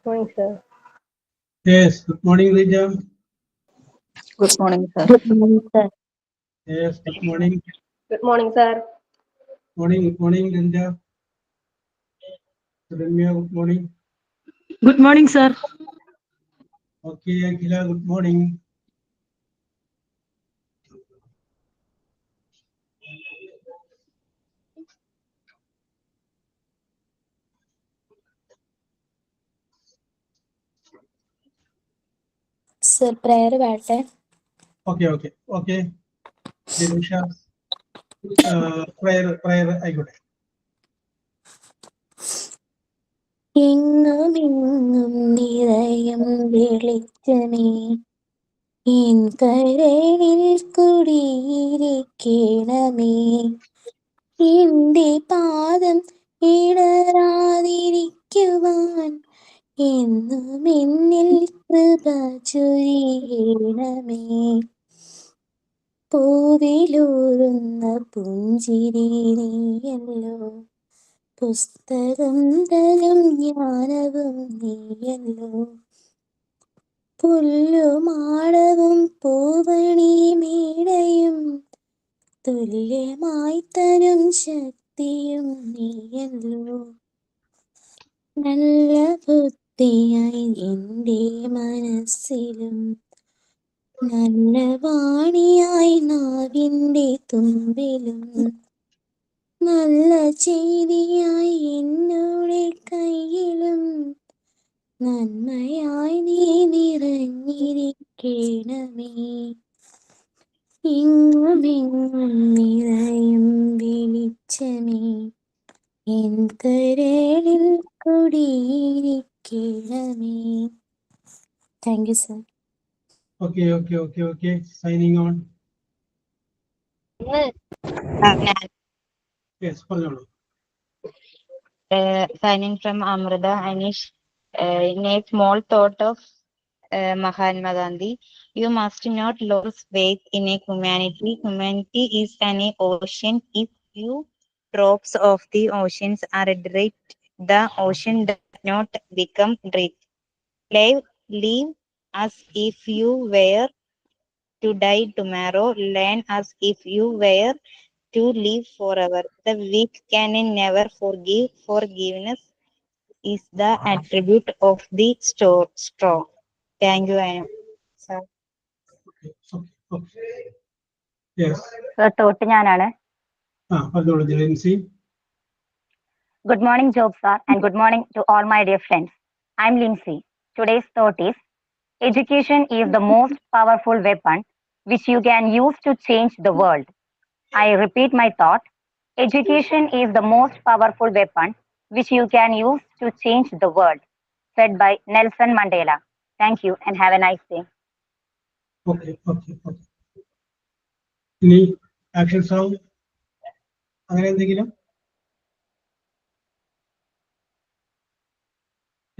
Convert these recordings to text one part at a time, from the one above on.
Morning, sir. Yes, good morning, Rija. Good morning, sir. Good morning, sir. Yes, good morning. Good morning, sir. Good morning, Ranja. Ramya, good morning. Good morning, sir. Okay, Akhila, good morning. Sir, prayer വേട്ടെ. Okay. Dirisha, prayer ആയിക്കോട്ടെ. എങ്ങുമെങ്ങും നിറയും വെളിച്ചമേ, എൻ കരളിൽ കുടിയിരിക്കണമേ. എന്റെ പാദം ഇടറാതിരിക്കുവാൻ എന്നും എന്നിൽ കൃപ ചൊരിയണമേ. പൂവിലൂറുന്ന പുഞ്ചിരി നീയല്ലോ, പുസ്തകം തരും ജ്ഞാനവും നീയല്ലോ. പുല്ലുമാടവും പൂവണി മേടയും തുല്യമായി തരും ശക്തിയും നീയല്ലോ. നല്ല ബുദ്ധിയായി എൻ്റെ മനസ്സിലും നല്ല വാണിയായി നാവിൻ്റെ തുമ്പിലും നല്ല ചെയ്തിയായി എന്നോടെ കയ്യിലും നന്മയായി നീ നിറഞ്ഞിരിക്കണമേ. എങ്ങുമെങ്ങും നിറയും വെളിച്ചമേ, എൻ കരളിൽ കുടിയിരിക്കണമേ. Thank you sir. Okay. Signing on. Yes, പറഞ്ഞോളൂ. Signing from Amrita Anish. In a small thought of Mahatma Gandhi, you must not lose faith in a humanity. Humanity is an ocean. If you drops of the oceans are drift, the ocean does not become drift. Live as if you were to die tomorrow. Learn as if you were to live forever. The weak can never forgive. Forgiveness is the attribute of the strong. Thank you, sir. Okay. Yes. Thought ഞാനാണ്. പറഞ്ഞോളൂ ജയൻസി. Good morning, Job sir, and good morning to all my dear friends. I'm Lindsay. Today's thought is, education is the most powerful weapon which you can use to change the world. I repeat my thought. Education is the most powerful weapon which you can use to change the world. Said by Nelson Mandela. Thank you and have a nice day. Okay. ഇനി action song അങ്ങനെ എന്തെങ്കിലും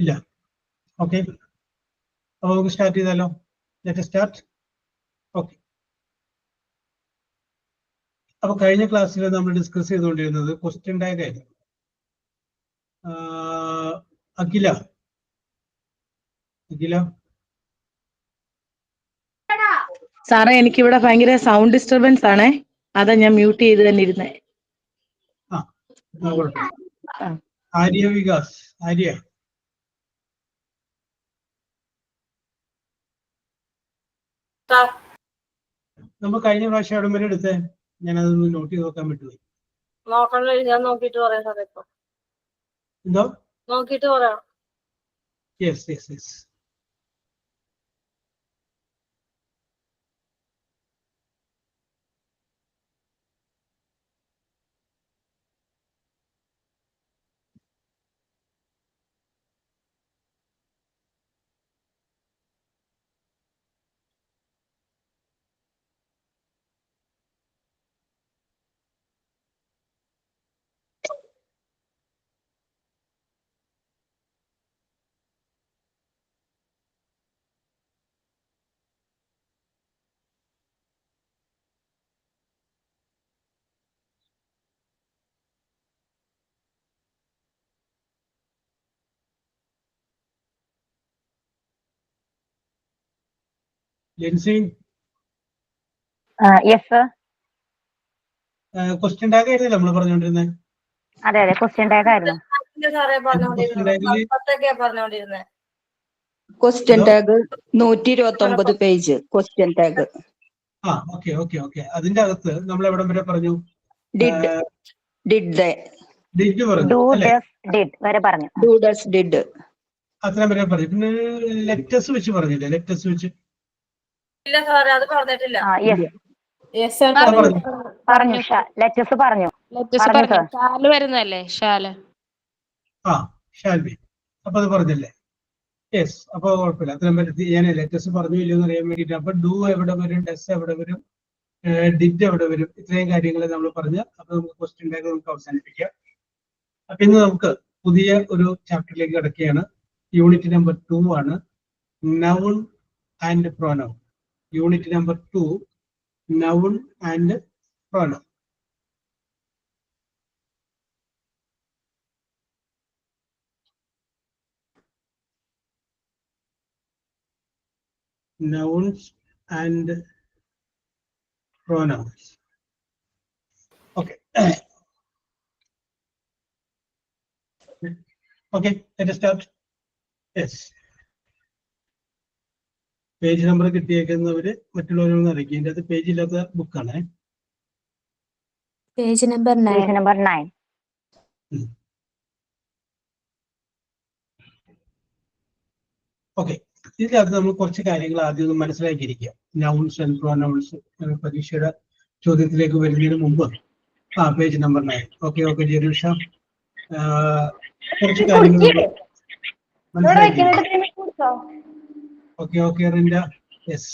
ഇല്ല? Okay, അപ്പോൾ നമുക്ക് start ചെയ്താലോ? Let start. Okay, അപ്പൊ കഴിഞ്ഞ ക്ലാസ്സിൽ നമ്മൾ ഡിസ്കസ് ചെയ്തുകൊണ്ടിരുന്നത് ക്വസ്റ്റ്യൻ ടാഗ് ആയിരുന്നു. അഖില സാറേ, എനിക്കിവിടെ ഭയങ്കര സൗണ്ട് ഡിസ്റ്റർബൻസ് ആണേ, അതാ ഞാൻ മ്യൂട്ട് ചെയ്ത് തന്നെ ഇരുന്നേ. ആര്യ വികാസ്, ആര്യ നമ്മൾ കഴിഞ്ഞ പ്രാവശ്യം അവിടെ വരെ എടുത്തേ, ഞാനതൊന്ന് നോട്ട് ചെയ്ത് നോക്കാൻ പറ്റുമോ? ഞാൻ നോക്കിട്ട് പറയാം സാറേ. ഇപ്പൊ എന്തോ നോക്കിട്ട് പറയാം. Yes. Lincy, yes sir. Question tag ആയിരുന്നില്ല നമ്മൾ പറഞ്ഞുകൊണ്ടിരുന്നത്? അതെ അതെ, ക്വസ്റ്റ്യൻ ടാഗ് ആയിരുന്നു. സാറേ പറഞ്ഞോണ്ടിരുന്നത് ടാഗില് പത്തൊക്കെയാ പറഞ്ഞോണ്ടിരുന്നത്. Question hello? Tag 129 page question tag. Okay okay okay. അതിന്റെ അകത്ത് നമ്മൾ എവിടം വരെ പറഞ്ഞു? ഡിഡ് ഡിഡ് ഡിഡ് പറഞ്ഞു ഡു അല്ലെ? ഡസ് ഡിഡ് വരെ പറഞ്ഞു. ഡു ഡസ് ഡിഡ് അത്രയും വരെ പറഞ്ഞു. പിന്നെ ലെറ്റസ് വെച്ച് പറഞ്ഞില്ലേ? ലെറ്റസ് വെച്ച് ഇല്ല സാറേ അത് പറഞ്ഞിട്ടില്ല. യെസ് പറഞ്ഞു. ലെറ്റസ് പറഞ്ഞു. ഷാല് വരുന്നല്ലേ? ഷാല്. Shall be. അപ്പൊ അത് പറഞ്ഞല്ലേ? യെസ്. അപ്പൊ കുഴപ്പമില്ല. അത്രയും വരെ ഞാൻ ലെറ്റസ് പറഞ്ഞു ഇല്ലെന്ന് അറിയാൻ വേണ്ടിയിട്ട്. അപ്പൊ ഡു എവിടെ വരും, ഡസ് എവിടെ വരും, ഡിഡ് എവിടെ വരും, ഇത്രയും കാര്യങ്ങൾ നമ്മൾ പറഞ്ഞ് അപ്പൊ നമുക്ക് ക്വസ്റ്റ്യൻ ടാഗ് നമുക്ക് അവസാനിപ്പിക്കാം. അപ്പൊ ഇന്ന് നമുക്ക് പുതിയ ഒരു ചാപ്റ്ററിലേക്ക് കിടക്കുകയാണ്. യൂണിറ്റ് നമ്പർ 2 ആണ്, noun and pronoun. Unit number 2, noun and pronoun. Nouns and pronouns. Okay. Okay, let us start. Yes. Page number കിട്ടിയേക്കുന്നവര് മറ്റുള്ളവരൊന്നും അറിയിക്കും. ഇതിന്റെ അകത്ത് പേജ് ഇല്ലാത്ത ബുക്കാണ്. Page number 9. ഓക്കെ. ഇതിനകത്ത് നമ്മൾ കുറച്ച് കാര്യങ്ങൾ ആദ്യം ഒന്ന് മനസ്സിലാക്കിയിരിക്കുക. നൗൺസ് ആൻഡ് പ്രോനൗൺസ് പരീക്ഷയുടെ ചോദ്യത്തിലേക്ക് വരുന്നതിന് മുമ്പ് പേജ് നമ്പർ 9. ഓക്കെ ജെറൂഷ, കുറച്ച് കാര്യങ്ങൾ ഓക്കെ റിൻഡ. യെസ്.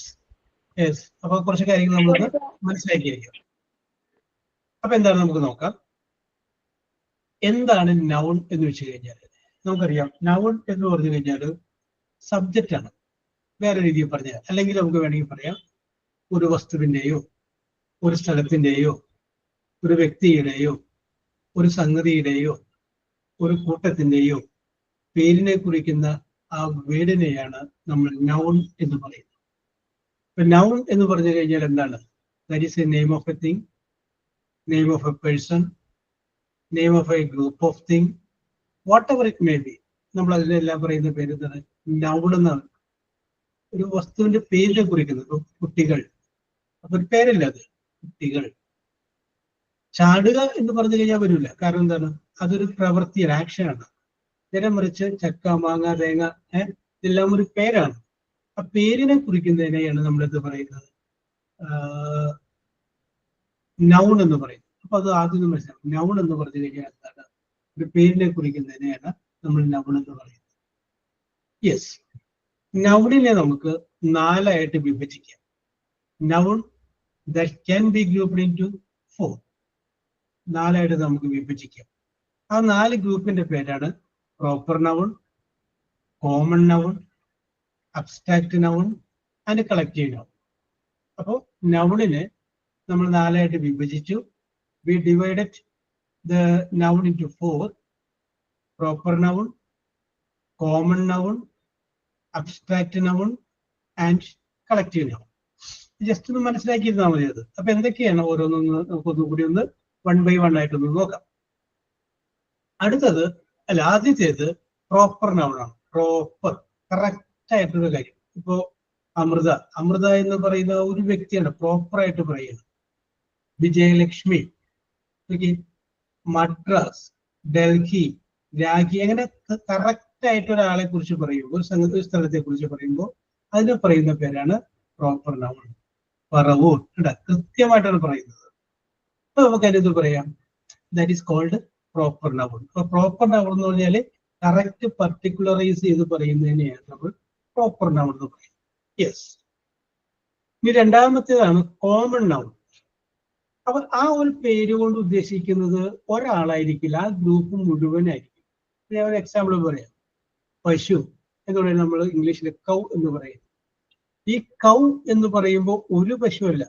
അപ്പൊ കുറച്ച് കാര്യങ്ങൾ നമുക്ക് മനസ്സിലാക്കിയിരിക്കാം. അപ്പൊ എന്താണ് നമുക്ക് നോക്കാം. എന്താണ് നൗൺ എന്ന് വെച്ച് കഴിഞ്ഞാൽ നമുക്കറിയാം, നൗൺ എന്ന് പറഞ്ഞു കഴിഞ്ഞാൽ സബ്ജക്റ്റ് ആണ്. വേറെ രീതിയിൽ പറഞ്ഞാൽ, അല്ലെങ്കിൽ നമുക്ക് വേണമെങ്കിൽ പറയാം ഒരു വസ്തുവിന്റെയോ ഒരു സ്ഥലത്തിന്റെയോ ഒരു വ്യക്തിയുടെയോ ഒരു സംഗതിയുടെയോ ഒരു കൂട്ടത്തിന്റെയോ പേരിനെ കുറിക്കുന്ന ആ വേർഡിനെയാണ് നമ്മൾ നൗൺ എന്ന് പറയുന്നത്. ഇപ്പൊ നൗൺ എന്ന് പറഞ്ഞു കഴിഞ്ഞാൽ എന്താണ്? That is A name of A thing, name of A person, name of A group of thing, what ever it may be. നമ്മൾ അതിനെല്ലാം പറയുന്ന പേര് എന്താണ്? നൗൺ എന്നാണ്. ഒരു വസ്തുവിന്റെ പേരിനെ കുറിക്കുന്നത്. ഇപ്പൊ കുട്ടികൾ, അപ്പൊ ഒരു പേരല്ല അത്. കുട്ടികൾ. ചാടുക എന്ന് പറഞ്ഞു കഴിഞ്ഞാൽ വരില്ല. കാരണം എന്താണ്? അതൊരു പ്രവൃത്തിയാണ്, ആക്ഷനാണ്. നേരെ മറിച്ച് ചക്ക, മാങ്ങ, തേങ്ങ ഇതെല്ലാം ഒരു പേരാണ്. ആ പേരിനെ കുറിക്കുന്നതിനെയാണ് നമ്മളെന്ത് പറയുന്നത്? നൗൺ എന്ന് പറയുന്നത്. അപ്പൊ അത് ആദ്യം മനസ്സിലാക്കും. നൗൺ എന്ന് പറഞ്ഞു കഴിഞ്ഞാൽ എന്താണ്? ഒരു പേരിനെ കുറിക്കുന്നതിനെയാണ് നമ്മൾ നൗൺ എന്ന് പറയുന്നത്. യെസ്. നൗണിനെ നമുക്ക് 4 ആയിട്ട് വിഭജിക്കാം. Noun that can be grouped into 4. 4 ആയിട്ട് നമുക്ക് വിഭജിക്കാം. ആ 4 ഗ്രൂപ്പിന്റെ പേരാണ് proper noun, common noun, abstract noun and collective noun. അപ്പോൾ നൗണിനെ നമ്മൾ 4 ആയിട്ട് വിഭജിച്ചു. We divided the noun into 4: proper noun, common noun, abstract noun and collective noun. Just ഒന്ന് മനസ്സിലാക്കിയിരുന്നാൽ മതി അത്. അപ്പൊ എന്തൊക്കെയാണ് ഓരോന്നൊന്ന് നമുക്കൊന്നുകൂടി ഒന്ന് 1 by 1 ആയിട്ടൊന്ന് നോക്കാം. ആദ്യത്തേത് പ്രോപ്പർ നൗൺ ആണ്. പ്രോപ്പർ, കറക്റ്റ് ആയിട്ടുള്ള കാര്യം. ഇപ്പോ അമൃത എന്ന് പറയുന്ന ഒരു വ്യക്തിയാണ് പ്രോപ്പർ ആയിട്ട് പറയുന്നത്. വിജയലക്ഷ്മി, മദ്രാസ്, ഡൽഹി, രാഖി, അങ്ങനെ കറക്റ്റ് ആയിട്ട് ഒരാളെ കുറിച്ച് പറയുമ്പോൾ, ഒരു സ്ഥലത്തെ കുറിച്ച് പറയുമ്പോൾ അതിന് പറയുന്ന പേരാണ് പ്രോപ്പർ നൗൺ. പറവൂർ, കൃത്യമായിട്ടാണ് പറയുന്നത്. അപ്പൊ നമുക്ക് അതിനകത്ത് പറയാം, that is called proper noun. അപ്പൊ പ്രോപ്പർ നൗൺ എന്ന് പറഞ്ഞാല് കറക്റ്റ് പർട്ടിക്കുലറൈസ് ചെയ്ത് പറയുന്നതിനെയാണ് നമ്മൾ പ്രോപ്പർ നൗൺ എന്ന് പറയും. യെസ്. ഇനി രണ്ടാമത്തേതാണ് കോമൺ നൗൺ. അപ്പൊ ആ ഒരു പേര് കൊണ്ട് ഉദ്ദേശിക്കുന്നത് ഒരാളായിരിക്കില്ല, ആ ഗ്രൂപ്പ് മുഴുവനായിരിക്കും. ഞാൻ ഒരു എക്സാമ്പിൾ പറയാം. പശു എന്ന് പറയുന്നത് നമ്മൾ ഇംഗ്ലീഷിൽ കൗ എന്ന് പറയും. ഈ കൗ എന്ന് പറയുമ്പോൾ ഒരു പശുവല്ല,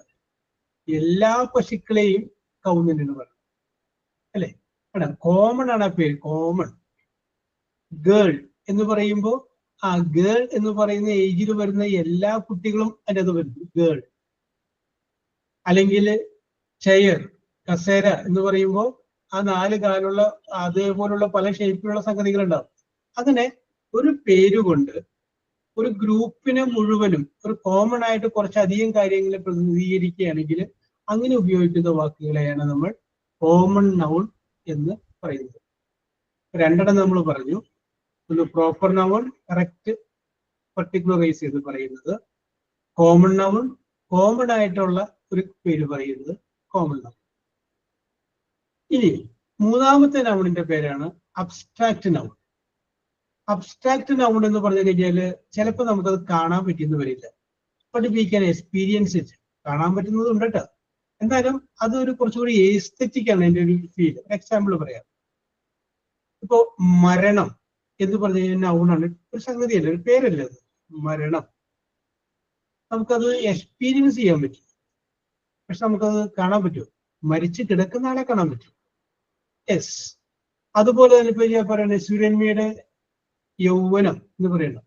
എല്ലാ പശുക്കളെയും കൗ തന്നെയാണ് പറയുന്നത്, അല്ലെ? കോമൺ ആണ് ആ പേര്, കോമൺ. ഗേൾ എന്ന് പറയുമ്പോൾ ആ ഗേൾ എന്ന് പറയുന്ന ഏജിൽ വരുന്ന എല്ലാ കുട്ടികളും അതിൻ്റെ അത് വരുന്നു ഗേൾ. അല്ലെങ്കിൽ ചെയർ, കസേര എന്ന് പറയുമ്പോൾ ആ 4 കാലുള്ള അതേപോലുള്ള പല ഷേപ്പിലുള്ള സംഗതികൾ ഉണ്ടാവും. അങ്ങനെ ഒരു പേരുകൊണ്ട് ഒരു ഗ്രൂപ്പിനെ മുഴുവനും ഒരു കോമൺ ആയിട്ട് കുറച്ചധികം കാര്യങ്ങളെ പ്രതിനിധീകരിക്കുകയാണെങ്കിൽ അങ്ങനെ ഉപയോഗിക്കുന്ന വാക്കുകളെയാണ് നമ്മൾ കോമൺ നൗൺ എന്ന് പറയുന്നത്. 2 നമ്മൾ പറഞ്ഞു. ഒന്ന് പ്രോപ്പർ നൗൺ, കറക്റ്റ് പർട്ടിക്കുലറൈസ് ചെയ്ത് പറയുന്നത്. കോമൺ നൗൺ, കോമൺ ആയിട്ടുള്ള ഒരു പേര് പറയുന്നത് കോമൺ നൗൺ. ഇനി മൂന്നാമത്തെ നൗണിന്റെ പേരാണ് അബ്സ്ട്രാക്ട് നൗൺ. അബ്സ്ട്രാക്ട് നൗൺ എന്ന് പറഞ്ഞു കഴിഞ്ഞാൽ ചിലപ്പോൾ നമുക്കത് കാണാൻ പറ്റിയെന്ന് വരില്ല. But we can experience it. കാണാൻ പറ്റുന്നതുണ്ട് കേട്ടോ. എന്തായാലും അതൊരു കുറച്ചുകൂടി എസ്തെറ്റിക് ആണ് എൻ്റെ ഒരു ഫീൽ. എക്സാമ്പിൾ പറയാം. ഇപ്പോ മരണം എന്ന് പറഞ്ഞു കഴിഞ്ഞാൽ നൗണാണ്, ഒരു സംഗതിയല്ല, ഒരു പേരല്ല അത്. മരണം നമുക്കത് എക്സ്പീരിയൻസ് ചെയ്യാൻ പറ്റും, പക്ഷെ നമുക്കത് കാണാൻ പറ്റുമോ? മരിച്ച് കിടക്കുന്ന ആളെ കാണാൻ പറ്റും. യെസ്. അതുപോലെ തന്നെ ഇപ്പൊ ഞാൻ പറയുന്നത് സുരന്മയുടെ യൗവനം എന്ന് പറയണം,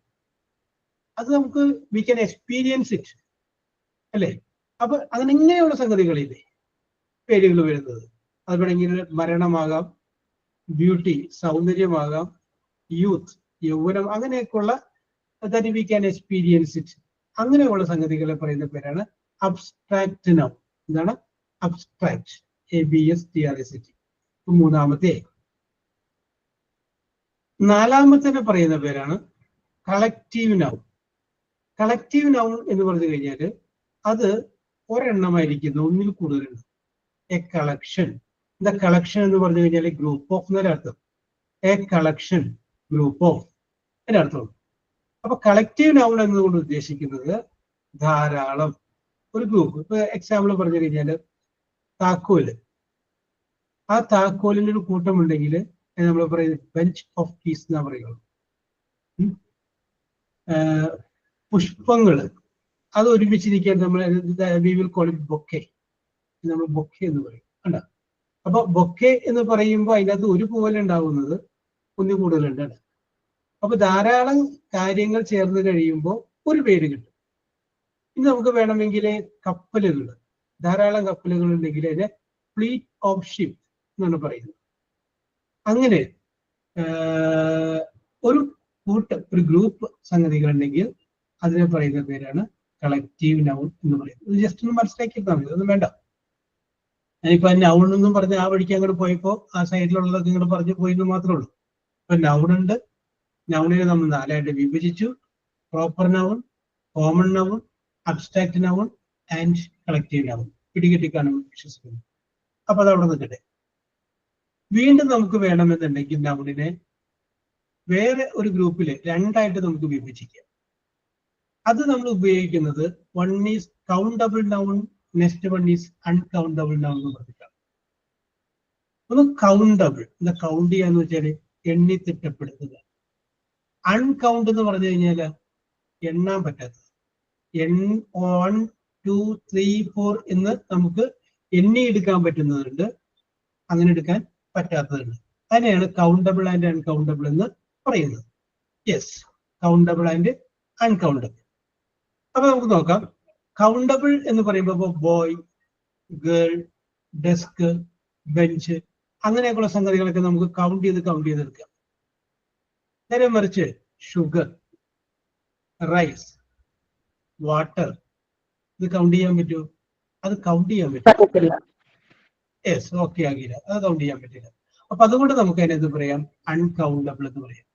അത് നമുക്ക് വി ക്യാൻ എക്സ്പീരിയൻസ് ഇറ്റ് അല്ലേ? അപ്പൊ അങ്ങനെ ഇങ്ങനെയുള്ള സംഗതികളില്ലേ പേരുകൾ വരുന്നത്. അത് വേണമെങ്കിൽ മരണമാകാം, ബ്യൂട്ടി സൗന്ദര്യമാകാം, യൂത്ത് യൗവനം, അങ്ങനെയൊക്കെയുള്ള that we can experience it. അങ്ങനെയുള്ള സംഗതികളെ പറയുന്ന പേരാണ് അബ്സ്ട്രാക്ട് നൗൺ. എന്താണ് അബ്സ്ട്രാക്ട്? ABSTRACT. മൂന്നാമത്തെ. നാലാമത്തെ പറയുന്ന പേരാണ് കളക്റ്റീവ് നൗൺ. കളക്റ്റീവ് നൗൺ എന്ന് പറഞ്ഞു കഴിഞ്ഞാൽ അത് ഒരെണ്ണമായിരിക്കുന്നു, ഒന്നിൽ കൂടുതലുണ്ട്. A collection. ദ കളക്ഷൻ എന്ന് പറഞ്ഞു കഴിഞ്ഞാൽ ഗ്രൂപ്പ് ഓഫ് എന്നൊരർത്ഥം. എ കളക്ഷൻ, ഗ്രൂപ്പ് ഓഫ് എന്നർത്ഥം. അപ്പൊ കളക്റ്റീവ് നൗൺ എന്നതുകൊണ്ട് ഉദ്ദേശിക്കുന്നത് ധാരാളം, ഒരു ഗ്രൂപ്പ്. ഇപ്പൊ എക്സാമ്പിൾ പറഞ്ഞു കഴിഞ്ഞാൽ താക്കോല്. ആ താക്കോലിന്റെ ഒരു കൂട്ടമുണ്ടെങ്കിൽ നമ്മൾ പറയുന്നത് ബെഞ്ച് ഓഫ് കീസ് എന്നാ പറയുള്ളൂ. പുഷ്പങ്ങള് അത് ഒരുമിച്ചിരിക്കാൻ നമ്മൾ we will call it bouquet. നമ്മൾ ബൊക്കെ എന്ന് പറയും. കണ്ടോ? അപ്പൊ ബൊക്കെ എന്ന് പറയുമ്പോൾ അതിനകത്ത് ഒരു പോലെ ഉണ്ടാവുന്നത് ഒന്നിൽ കൂടുതലുണ്ട്. അപ്പൊ ധാരാളം കാര്യങ്ങൾ ചേർന്ന് കഴിയുമ്പോൾ ഒരു പേര് കിട്ടും. ഇനി നമുക്ക് വേണമെങ്കിൽ കപ്പലുകൾ, ധാരാളം കപ്പലുകൾ ഉണ്ടെങ്കിൽ അതിനെ ഫ്ലീറ്റ് ഓഫ് ഷിപ്പ് എന്നാണ് പറയുന്നത്. അങ്ങനെ ഒരു കൂട്ടം, ഒരു ഗ്രൂപ്പ് സംഗതികൾ ഉണ്ടെങ്കിൽ അതിനെ പറയുന്ന പേരാണ് കളക്റ്റീവ് നൗൺ എന്ന് പറയുന്നത്. ഇത് ജസ്റ്റ് ഒന്ന് മനസ്സിലാക്കിയിരുന്നാൽ മതി, അതൊന്നും വേണ്ട. ഞാനിപ്പോ നൗൺ എന്നും പറഞ്ഞ് ആ വഴിക്ക് അങ്ങോട്ട് പോയപ്പോൾ ആ സൈഡിലുള്ളതൊക്കെ ഇങ്ങോട്ട് പറഞ്ഞു പോയെന്ന് മാത്രമേ ഉള്ളൂ. ഇപ്പൊ നൗൺ ഉണ്ട്. നൗണിനെ നമ്മൾ 4 ആയിട്ട് വിഭജിച്ചു. Proper noun, common noun, abstract noun and collective noun. പിടികിട്ടിക്കാണ് വിശ്വസിക്കുന്നത്. അപ്പൊ അത് അവിടെ നിൽക്കട്ടെ. വീണ്ടും നമുക്ക് വേണമെന്നുണ്ടെങ്കിൽ നൗണിനെ വേറെ ഒരു ഗ്രൂപ്പില് 2 ആയിട്ട് നമുക്ക് വിഭജിക്കാം. അത് നമ്മൾ ഉപയോഗിക്കുന്നത് one is countable noun, next one is uncountable noun എന്ന് പറഞ്ഞിട്ടാണ്. ഒന്ന് കൗണ്ടബിൾ, എന്താ കൗണ്ട് ചെയ്യാന്ന് വെച്ചാല് എണ്ണി തിട്ടപ്പെടുത്തുക. അൺകൗണ്ട് എന്ന് പറഞ്ഞു കഴിഞ്ഞാല് എണ്ണാൻ പറ്റാത്തത്. 1, 2, 3, 4 എന്ന് നമുക്ക് എണ്ണിയെടുക്കാൻ പറ്റുന്നതുണ്ട്, അങ്ങനെ എടുക്കാൻ പറ്റാത്തതുണ്ട്. അതിനെയാണ് കൗണ്ടബിൾ ആൻഡ് അൺകൗണ്ടബിൾ എന്ന് പറയുന്നത്. Yes, countable and uncountable. അപ്പൊ നമുക്ക് നോക്കാം. കൗണ്ടബിൾ എന്ന് പറയുമ്പോൾ ബോയ്, ഗേൾ, ഡെസ്ക്, ബെഞ്ച്, അങ്ങനെയൊക്കെയുള്ള സംഗതികളൊക്കെ നമുക്ക് കൗണ്ട് ചെയ്തെടുക്കാം. നേരെ മറിച്ച് ഷുഗർ, റൈസ്, വാട്ടർ, ഇത് കൗണ്ട് ചെയ്യാൻ പറ്റുമോ? അത് കൗണ്ട് ചെയ്യാൻ പറ്റില്ല. യെസ്, ഓക്കെ ആകില്ല, അത് കൗണ്ട് ചെയ്യാൻ പറ്റില്ല. അപ്പൊ അതുകൊണ്ട് നമുക്ക് അതിനെന്ത് പറയാം? അൺകൗണ്ടബിൾ എന്ന് പറയാം.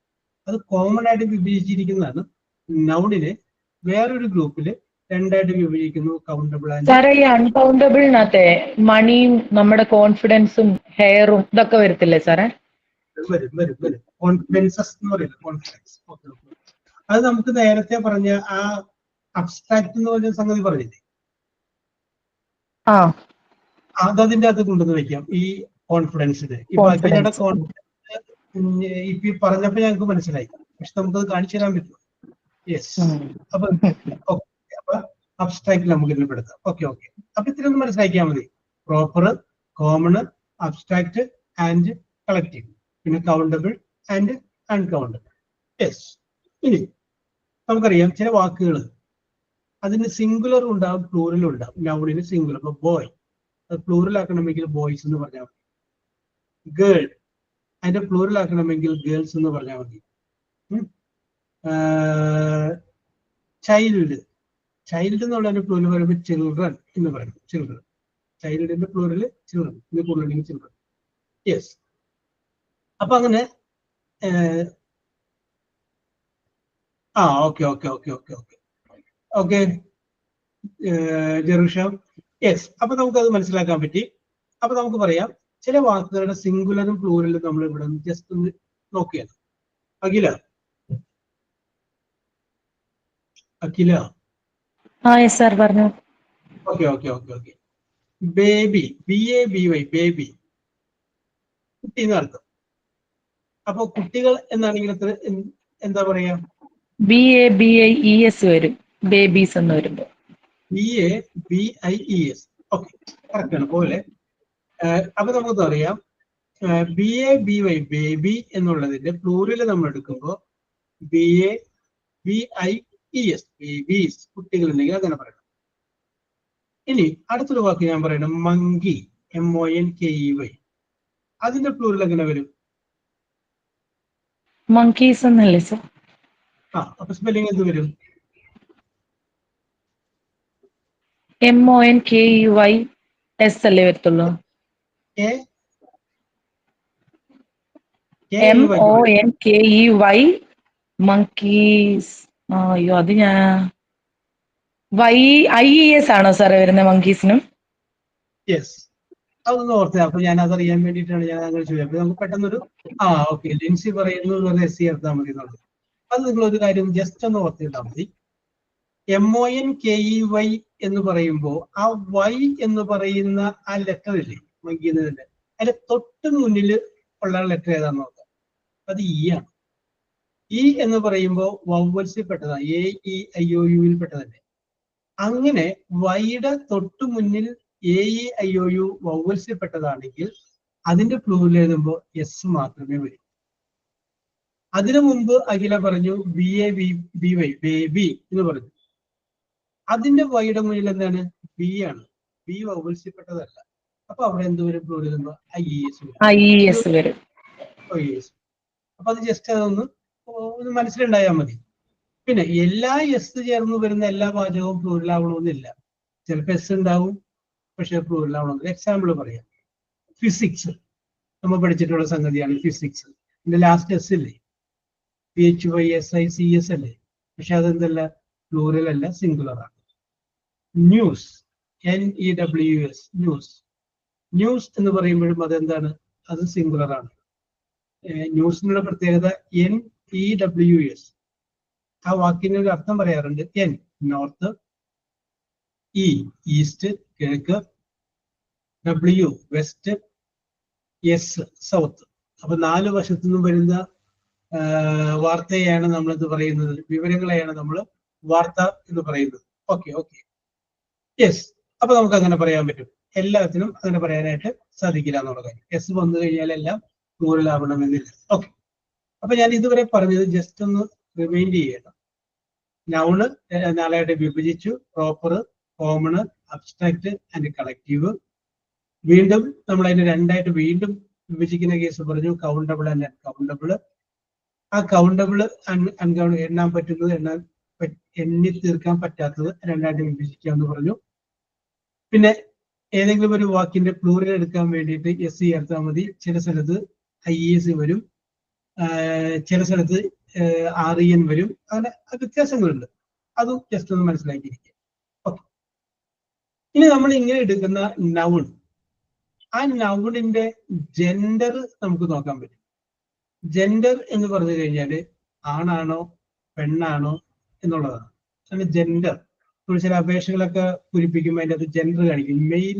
അത് കോമൺ ആയിട്ട് വിഭജിച്ചിരിക്കുന്നതാണ്. നൗണിനെ വേറൊരു ഗ്രൂപ്പില് 2 ആയിട്ട് വിഭജിക്കുന്നു, കൗണ്ടബിൾ ആൻഡ്. സാറേ, ഈ അൺകൗണ്ടബിളിനകത്തെ മണിയും നമ്മുടെ കോൺഫിഡൻസും ഹെയറും ഇതൊക്കെ വരത്തില്ലേ സാറേ? വരും. കോൺഫിഡൻസസ് എന്ന് പറയുന്നത് കോൺഫിഡൻസ്. അത് നമുക്ക് നേരത്തെ പറഞ്ഞ ആ അബ്സ്ട്രാക്ട് എന്ന് പറഞ്ഞ സംഗതി പറഞ്ഞില്ലേ, അതതിന്റെ അകത്ത് കൊണ്ടുവന്ന് വെക്കാം. ഈ കോൺഫിഡൻസിന് ഇപ്പൊ ഇപ്പൊ പറഞ്ഞപ്പോ ഞങ്ങൾക്ക് മനസ്സിലായി, പക്ഷെ നമുക്കത് കാണിച്ചു തരാൻ പറ്റും. യെസ്. അപ്പൊ അബ്സ്ട്രാക്ട് നമുക്ക് ഇതിൽ പെടുത്താം. ഓക്കെ. അപ്പൊ ഇത്തിരി ഒന്ന് മനസ്സിലാക്കിയാൽ മതി. Proper, common, abstract and collective, പിന്നെ കൗണ്ടബിൾ ആൻഡ് അൺകൗണ്ടബിൾ. യെസ്. ഇനി നമുക്കറിയാം ചില വാക്കുകൾ അതിന് സിംഗുലർ ഉണ്ടാവും, പ്ലൂറലും ഉണ്ടാവും. നൗണിന് സിംഗുലർ. ഇപ്പൊ ബോയ് അത് പ്ലൂറൽ ആക്കണമെങ്കിൽ ബോയ്സ് എന്ന് പറഞ്ഞാൽ മതി. ഗേൾ അതിന്റെ പ്ലൂറൽ ആക്കണമെങ്കിൽ ഗേൾസ് എന്ന് പറഞ്ഞാൽ മതി. ചൈൽഡ് ചൈൽഡ് എന്നുള്ളതിന്റെ പ്ലൂറൽ പറയുമ്പോൾ ചിൽഡ്രൻ എന്ന് പറയും. ചിൽഡ്രൻ ചൈൽഡിന്റെ പ്ലൂറൽ ചിൽഡ്രൻ, ഇത് പ്ലൂറൽ ചിൽഡ്രൻ. യെസ്. അപ്പൊ അങ്ങനെ okay okay okay okay okay okay Jerusha. Yes. അപ്പൊ നമുക്കത് മനസ്സിലാക്കാൻ പറ്റി. അപ്പൊ നമുക്ക് പറയാം ചില വാക്കുകളുടെ സിംഗുലറും പ്ലൂറലും നമ്മൾ ഇവിടെ ജസ്റ്റ് ഒന്ന് നോക്കിയാണ്. അഖില അഖില സാർ പറഞ്ഞു. Okay okay okay okay baby, BABY baby, കുട്ടി എന്നർത്ഥം. അപ്പൊ കുട്ടികൾ എന്നാണെങ്കിൽ എന്താ പറയാ? BABIES വരും, ബേബീസ് എന്ന് വരുമ്പോ. BABIES. ഓക്കെ, കറക്റ്റ് ആണ് പോലെ. അപ്പൊ നമുക്ക് അറിയാം BABY ബേബി എന്നുള്ളതിന്റെ പ്ലൂറൽ നമ്മൾ എടുക്കുമ്പോൾ BABIES ബേബീസ്, കുട്ടികൾ ഉണ്ടെങ്കിൽ അങ്ങനെ പറയണം. ഇനി അടുത്തൊരു വാക്ക് ഞാൻ പറയണം, മങ്കി, MONKEY. അതിന്റെ പ്ലൂറൽ എങ്ങനെ വരും? മങ്കീസ് എന്നല്ലേ സർ? അപ്പൊ സ്പെല്ലിംഗ് എന്ത് വരും? MONKEYS അല്ലേ വരത്തുള്ളൂ? MONKEY monkeys. അയ്യോ, അത് ഞാൻ IES ആണോ സാറേ വരുന്നത് മങ്കീസിനും? യെസ്, അതൊന്ന് ഓർത്തേ. അപ്പൊ ഞാൻ അതറിയാൻ വേണ്ടിയിട്ടാണ് ഞാൻ അങ്ങനെ ചോദിച്ചത്. അപ്പൊ നമുക്ക് പെട്ടെന്നൊരു ഓക്കെ ലിൻസി പറയുന്നു SC എടുത്താൽ മതി എന്നുള്ളത്. അത് നിങ്ങളൊരു കാര്യം ജസ്റ്റ് ഒന്ന് ഓർത്തിട്ടാൽ മതി. MONKEY എന്ന് പറയുമ്പോൾ ആ Y എന്ന് പറയുന്ന ആ ലെറ്റർ ഇല്ലേ മങ്കീന്നതിന്റെ, അതിന്റെ തൊട്ട് മുന്നിൽ ഉള്ള ലെറ്റർ ഏതാണെന്ന് നോക്കാം. അത് E ആണ്. E എന്ന് പറയുമ്പോൾ വവ്വൽസിൽ പെട്ടതാണ്, AEIOU പെട്ടതല്ലേ. അങ്ങനെ വൈയുടെ തൊട്ടു മുന്നിൽ AEIOU വവ്വൽസിൽ പെട്ടതാണെങ്കിൽ അതിന്റെ പ്ലൂറൽ എഴുതുമ്പോൾ S മാത്രമേ വരൂ. അതിനു മുമ്പ് അഖില പറഞ്ഞു BABY ബേബി എന്ന് പറഞ്ഞു. അതിന്റെ വൈയുടെ മുന്നിൽ എന്താണ്? B ആണ്. B വവ്വൽസിൽ പെട്ടതല്ല. അപ്പൊ അവിടെ എന്ത് വരും? പ്ലൂറൽ എഴുതുമ്പോൾ IES വരും. അപ്പൊ അത് ജസ്റ്റ് അതൊന്ന് മനസ്സിലുണ്ടായാൽ മതി. പിന്നെ എല്ലാ S ചേർന്ന് വരുന്ന എല്ലാ വാചകവും പ്ലൂറൽ ആവണമെന്നില്ല. ചിലപ്പോൾ S ഉണ്ടാവും, പക്ഷെ പ്ലൂറൽ ആവണമെന്നില്ല. എക്സാമ്പിൾ പറയാം. ഫിസിക്സ് നമ്മൾ പഠിച്ചിട്ടുള്ള സംഗതിയാണ്. ഫിസിക്സ് ഇതിന്റെ ലാസ്റ്റ് S ഇല്ലേ, PHYSICS അല്ലേ, പക്ഷെ അതെന്തല്ല, പ്ലൂറൽ അല്ല, സിംഗുലർ ആണ്. News, NEWS news. ന്യൂസ് എന്ന് പറയുമ്പോഴും അതെന്താണ്? അത് സിംഗുലർ ആണ്. ന്യൂസിനുള്ള പ്രത്യേകത NEWS. ആ വാക്കിന് ഒരു അർത്ഥം പറയാറുണ്ട്. N നോർത്ത്, E ഈസ്റ്റ് കിഴക്ക്, W വെസ്റ്റ്, S സൗത്ത്. അപ്പൊ 4 വശത്തു നിന്നും വരുന്ന വാർത്തയാണ് നമ്മളിത് പറയുന്നത്, വിവരങ്ങളെയാണ് നമ്മൾ വാർത്ത എന്ന് പറയുന്നത്. Okay okay yes. അപ്പൊ നമുക്ക് അങ്ങനെ പറയാൻ പറ്റും. എല്ലാത്തിനും അങ്ങനെ പറയാനായിട്ട് സാധിക്കില്ല എന്നുള്ള കാര്യം. S വന്നു കഴിഞ്ഞാൽ എല്ലാം പ്ലൂറൽ ആവണമെന്നില്ല. ഓക്കെ, അപ്പൊ ഞാൻ ഇതുവരെ പറഞ്ഞത് ജസ്റ്റ് ഒന്ന് റിമൈൻഡ് ചെയ്യണം. നൗണ് 4 ആയിട്ട് വിഭജിച്ചു. Proper, common, abstract and collective. വീണ്ടും നമ്മൾ അതിനെ 2 ആയിട്ട് വീണ്ടും വിഭജിക്കുന്ന കേസ് പറഞ്ഞു, കൗണ്ടബിൾ ആൻഡ് അൺകൗണ്ടബിൾ. ആ കൗണ്ടബിൾ എണ്ണാൻ പറ്റുന്നത്, എണ്ണി തീർക്കാൻ പറ്റാത്തത് 2 ആയിട്ട് വിഭജിക്കാമെന്ന് പറഞ്ഞു. പിന്നെ ഏതെങ്കിലും ഒരു വാക്കിന്റെ പ്ലൂറൽ എടുക്കാൻ വേണ്ടിയിട്ട് SE ചേർത്താൽ മതി. ചില സ്ഥലത്ത് IES വരും, ചില സ്ഥലത്ത് REN വരും. അങ്ങനെ വ്യത്യാസങ്ങളുണ്ട്. അതും ജസ്റ്റ് ഒന്ന് മനസ്സിലാക്കിയിരിക്കുക. ഓക്കെ, ഇനി നമ്മൾ ഇങ്ങനെ എടുക്കുന്ന നൗൺ, ആ നൗണിന്റെ ജെൻഡർ നമുക്ക് നോക്കാൻ പറ്റും. ജെൻഡർ എന്ന് പറഞ്ഞു കഴിഞ്ഞാൽ ആണാണോ പെണ്ണാണോ എന്നുള്ളതാണ്. അങ്ങനെ ജെൻഡർ ചില അപേക്ഷകളൊക്കെ പൂരിപ്പിക്കുമ്പോൾ അതിൻ്റെ അത് ജെൻഡർ കാണിക്കും. മെയിൽ